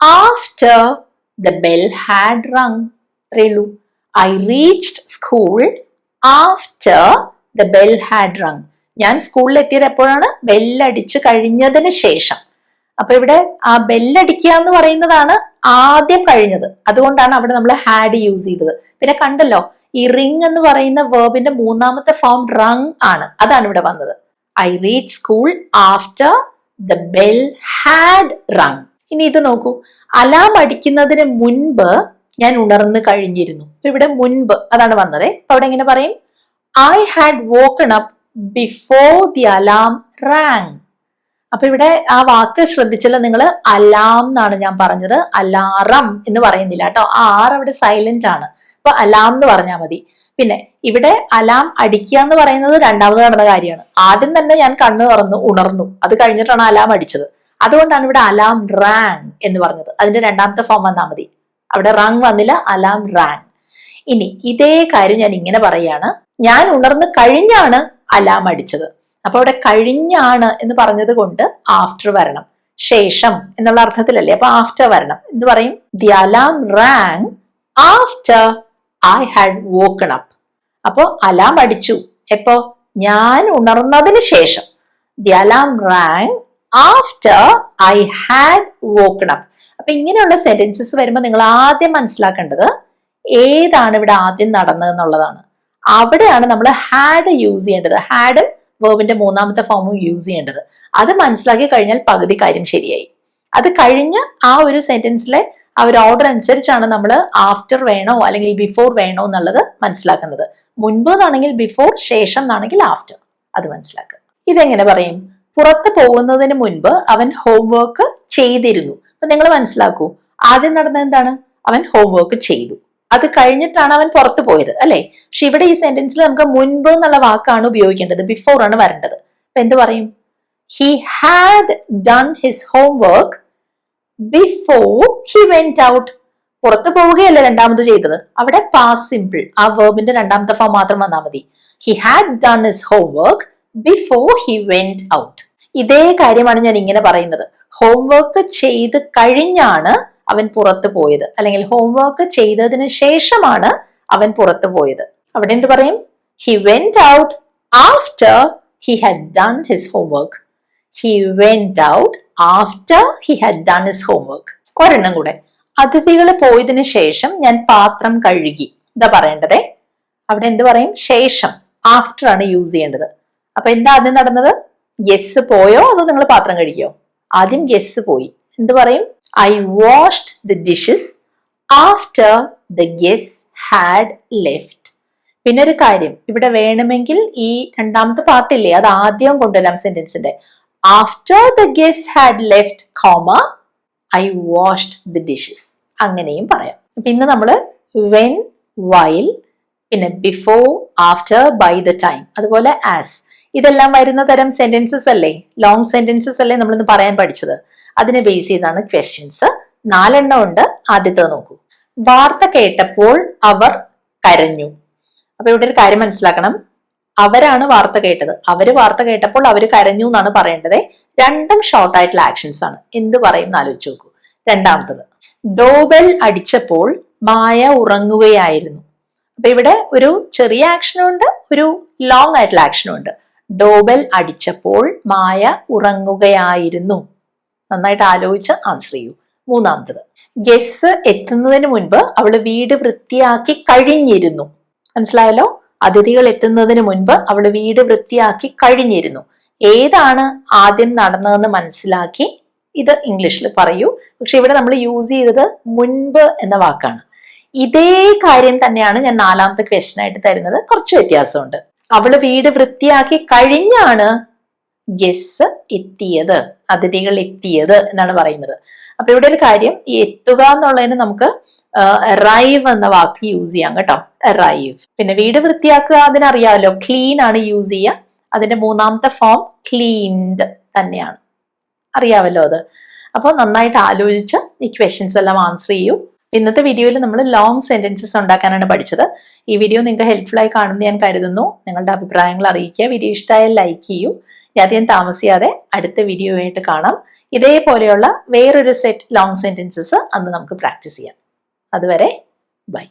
after the bell had wrung. അത്രേ ഉള്ളൂ. I reached school after the bell had wrung. ഞാൻ സ്കൂളിൽ എത്തിയത് എപ്പോഴാണ്? ബെല്ലടിച്ച് കഴിഞ്ഞതിന് ശേഷം. അപ്പൊ ഇവിടെ ആ ബെല്ലടിക്കുക എന്ന് പറയുന്നതാണ് ആദ്യം കഴിഞ്ഞത്, അതുകൊണ്ടാണ് അവിടെ നമ്മൾ ഹാഡ് യൂസ് ചെയ്തത്. പിന്നെ കണ്ടല്ലോ, ഈ റിങ് എന്ന് പറയുന്ന വേർബിന്റെ മൂന്നാമത്തെ ഫോം റങ് ആണ്, അതാണ് ഇവിടെ വന്നത്. I reached school after the bell had rung. ഇനി ഇത് നോക്കൂ, അലാം അടിക്കുന്നതിന് മുൻപ് ഞാൻ ഉണർന്നു കഴിഞ്ഞിരുന്നു. അപ്പൊ ഇവിടെ മുൻപ് അതാണ് വന്നത്. അപ്പൊ അവിടെ എങ്ങനെ പറയും? I had woken up before the alarm rang. അപ്പൊ ഇവിടെ ആ വാക്ക് ശ്രദ്ധിച്ചല്ലോ നിങ്ങൾ? അലാം എന്നാണ് ഞാൻ പറഞ്ഞത്, അലാറം എന്ന് പറയുന്നില്ല കേട്ടോ. ആ ആർ അവിടെ സൈലന്റ് ആണ്. അപ്പൊ അലാം എന്ന് പറഞ്ഞാൽ മതി. പിന്നെ ഇവിടെ അലാം അടിക്കുക എന്ന് പറയുന്നത് രണ്ടാമത് നടന്ന കാര്യമാണ്. ആദ്യം തന്നെ ഞാൻ കണ്ണു തുറന്നു ഉണർന്നു, അത് കഴിഞ്ഞിട്ടാണ് അലാം അടിച്ചത്. അതുകൊണ്ടാണ് ഇവിടെ അലാം റാങ് എന്ന് പറഞ്ഞത്. അതിന്റെ രണ്ടാമത്തെ ഫോം വന്നാൽ മതി. അവിടെ റങ് വന്നില്ല, അലാം റാങ്. ഇനി ഇതേ കാര്യം ഞാൻ ഇങ്ങനെ പറയാണ്, ഞാൻ ഉണർന്നു കഴിഞ്ഞാണ് അലാം അടിച്ചത്. അപ്പൊ അവിടെ കഴിഞ്ഞാണ് എന്ന് പറഞ്ഞത് കൊണ്ട് ആഫ്റ്റർ വരണം, ശേഷം എന്നുള്ള അർത്ഥത്തിലല്ലേ. അപ്പൊ ആഫ്റ്റർ വരണം. എന്ത് പറയും? The alarm rang after I had woken up. അപ്പോ അലാം അടിച്ചു എപ്പോ? ഞാൻ ഉണർന്നതിന് ശേഷം. The alarm rang after I had woken up. അപ്പൊ ഇങ്ങനെയുള്ള സെന്റൻസസ് വരുമ്പോൾ നിങ്ങൾ ആദ്യം മനസ്സിലാക്കേണ്ടത് ഏതാണ് ഇവിടെ ആദ്യം നടന്നത് എന്നുള്ളതാണ്. അവിടെയാണ് നമ്മൾ ഹാഡ് യൂസ് ചെയ്യേണ്ടത്. ഹാഡും വേർബിന്റെ മൂന്നാമത്തെ ഫോമും യൂസ് ചെയ്യേണ്ടത്. അത് മനസ്സിലാക്കി കഴിഞ്ഞാൽ പകുതി കാര്യം ശരിയായി. അത് കഴിഞ്ഞ് ആ ഒരു സെന്റൻസിലെ ആ ഒരു ഓർഡർ അനുസരിച്ചാണ് നമ്മൾ ആഫ്റ്റർ വേണോ അല്ലെങ്കിൽ ബിഫോർ വേണോ എന്നുള്ളത് മനസ്സിലാക്കുന്നത്. മുൻപ് എന്നാണെങ്കിൽ ബിഫോർ, ശേഷം എന്നാണെങ്കിൽ ആഫ്റ്റർ. അത് മനസ്സിലാക്കുക. ഇതെങ്ങനെ പറയും? പുറത്ത് പോകുന്നതിന് മുൻപ് അവൻ ഹോംവർക്ക് ചെയ്തിരുന്നു. അപ്പൊ നിങ്ങൾ മനസ്സിലാക്കൂ, ആദ്യം നടന്നത് എന്താണ്? അവൻ ഹോംവർക്ക് ചെയ്തു. അത് കഴിഞ്ഞിട്ടാണ് അവൻ പുറത്തു പോയത്, അല്ലെ? പക്ഷെ ഇവിടെ ഈ സെന്റൻസിൽ നമുക്ക് മുൻപ് എന്നുള്ള വാക്കാണ് ഉപയോഗിക്കേണ്ടത്, ബിഫോർ ആണ് വരേണ്ടത്. അപ്പൊ എന്ത് പറയും? He had done his homework before he went out. പുറത്തു പോവുകയല്ല രണ്ടാമത് ചെയ്തത്. അവിടെ പാസ്റ്റ് സിമ്പിൾ, ആ വെർബിന്റെ രണ്ടാമത്തെ ഫോം മാത്രം വന്നാൽ മതി. He had done his homework before he went out. ഇതേ കാര്യമാണ് ഞാൻ ഇങ്ങനെ പറയുന്നത്. ഹോംവർക്ക് ചെയ്ത് കഴിഞ്ഞാണ് അവൻ പുറത്തു പോയത്, അല്ലെങ്കിൽ ഹോംവർക്ക് ചെയ്തതിന് ശേഷമാണ് അവൻ പുറത്തു പോയത്. അവിടെ എന്ത് പറയും? He went out after he had done his homework. He went out after he had done his homework. ഒരെണ്ണം കൂടെ. അതിഥികൾ പോയതിനു ശേഷം ഞാൻ പാത്രം കഴുകി. ഇതാ പറയേണ്ടതേ. അവിടെ എന്ത് പറയും? ശേഷം, ആഫ്റ്റർ ആണ് യൂസ് ചെയ്യേണ്ടത്. അപ്പൊ എന്താ ആദ്യം നടന്നത്? ഗെസ് പോയോ അതോ നിങ്ങൾ പാത്രം കഴുകിയോ? ആദ്യം ഗെസ് പോയി. എന്ത് പറയും? I washed the dishes after the guests had left. പിന്നെ ഒരു കാര്യം ഇവിടെ വേണമെങ്കിൽ ഈ രണ്ടാമത്തെ പാർട്ടില്ലേ, അത് ആദ്യം കൊണ്ടുവരാം സെന്റൻസിന്റെ. After the guest had left, I washed the dishes. അങ്ങനെയും പറയാം. പിന്നെ നമ്മള് when, while, പിന്നെ before, after, by the time, അതുപോലെ as, ഇതെല്ലാം വരുന്ന തരം സെന്റൻസസ് അല്ലേ, ലോങ് സെന്റൻസസ് അല്ലേ നമ്മളിന്ന് പറയാൻ പഠിച്ചത്. അതിനെ ബേസ് ചെയ്താണ് ക്വസ്റ്റ്യൻസ്. 4 എണ്ണം ഉണ്ട്. ആദ്യത്തെ നോക്കൂ. വാർത്ത കേട്ടപ്പോൾ അവർ കരഞ്ഞു. അപ്പൊ ഇവിടെ ഒരു കാര്യം മനസ്സിലാക്കണം, അവരാണ് വാർത്ത കേട്ടത്. അവര് വാർത്ത കേട്ടപ്പോൾ അവര് കരഞ്ഞു എന്നാണ് പറയേണ്ടത്. രണ്ടും ഷോർട്ട് ആയിട്ടുള്ള ആക്ഷൻസ് ആണ്. എന്ത് പറയും എന്ന് ആലോചിച്ച് നോക്കൂ. രണ്ടാമത്തത്, ഡോബെൽ അടിച്ചപ്പോൾ മായ ഉറങ്ങുകയായിരുന്നു. അപ്പൊ ഇവിടെ ഒരു ചെറിയ ആക്ഷനും ഉണ്ട്, ഒരു ലോങ് ആയിട്ടുള്ള ആക്ഷനും ഉണ്ട്. ഡോബെൽ അടിച്ചപ്പോൾ മായ ഉറങ്ങുകയായിരുന്നു. നന്നായിട്ട് ആലോചിച്ച് ആൻസർ ചെയ്യൂ. മൂന്നാമത്തത്, ഗെസ് എത്തുന്നതിന് മുൻപ് അവള് വീട് വൃത്തിയാക്കി കഴിഞ്ഞിരുന്നു. മനസ്സിലായല്ലോ? അതിഥികൾ എത്തുന്നതിന് മുൻപ് അവള് വീട് വൃത്തിയാക്കി കഴിഞ്ഞിരുന്നു. ഏതാണ് ആദ്യം നടന്നതെന്ന് മനസ്സിലാക്കി ഇത് ഇംഗ്ലീഷിൽ പറയൂ. പക്ഷെ ഇവിടെ നമ്മൾ യൂസ് ചെയ്തത് മുൻപ് എന്ന വാക്കാണ്. ഇതേ കാര്യം തന്നെയാണ് ഞാൻ 4ാമത്തെ ക്വസ്റ്റ്യൻ ആയിട്ട് തരുന്നത്. കുറച്ച് വ്യത്യാസമുണ്ട്. അവള് വീട് വൃത്തിയാക്കി കഴിഞ്ഞാണ് ഗെസ് എത്തിയത്, അതിഥികൾ എത്തിയത് എന്നാണ് പറയുന്നത്. അപ്പൊ ഇവിടെ ഒരു കാര്യം, ഈ എത്തുക എന്നുള്ളതിന് നമുക്ക് അറൈവ് എന്ന വാക്ക് യൂസ് ചെയ്യാം കേട്ടോ, അറൈവ്. പിന്നെ വീട് വൃത്തിയാക്കുക അതിനറിയാമല്ലോ, ക്ലീൻ ആണ് യൂസ് ചെയ്യുക. അതിന്റെ 3ാമത്തെ ഫോം ക്ലീൻഡ് തന്നെയാണ്, അറിയാമല്ലോ അത്. അപ്പൊ നന്നായിട്ട് ആലോചിച്ച് ഈ ക്വസ്റ്റ്യൻസ് എല്ലാം ആൻസർ ചെയ്യൂ. ഇന്നത്തെ വീഡിയോയിൽ നമ്മൾ ലോങ് സെന്റൻസസ് ഉണ്ടാക്കാനാണ് പഠിച്ചത്. ഈ വീഡിയോ നിങ്ങൾക്ക് ഹെൽപ്ഫുൾ ആയി കാണുമെന്ന് ഞാൻ കരുതുന്നു. നിങ്ങളുടെ അഭിപ്രായങ്ങൾ അറിയിക്കുക. വീഡിയോ ഇഷ്ടമായാൽ ലൈക്ക് ചെയ്യൂ. അധികം താമസിയാതെ അടുത്ത വീഡിയോ ആയിട്ട് കാണാം. ഇതേപോലെയുള്ള വേറൊരു സെറ്റ് ലോങ് സെന്റൻസസ് അന്ന് നമുക്ക് പ്രാക്ടീസ് ചെയ്യാം. അതുവരെ ബൈ.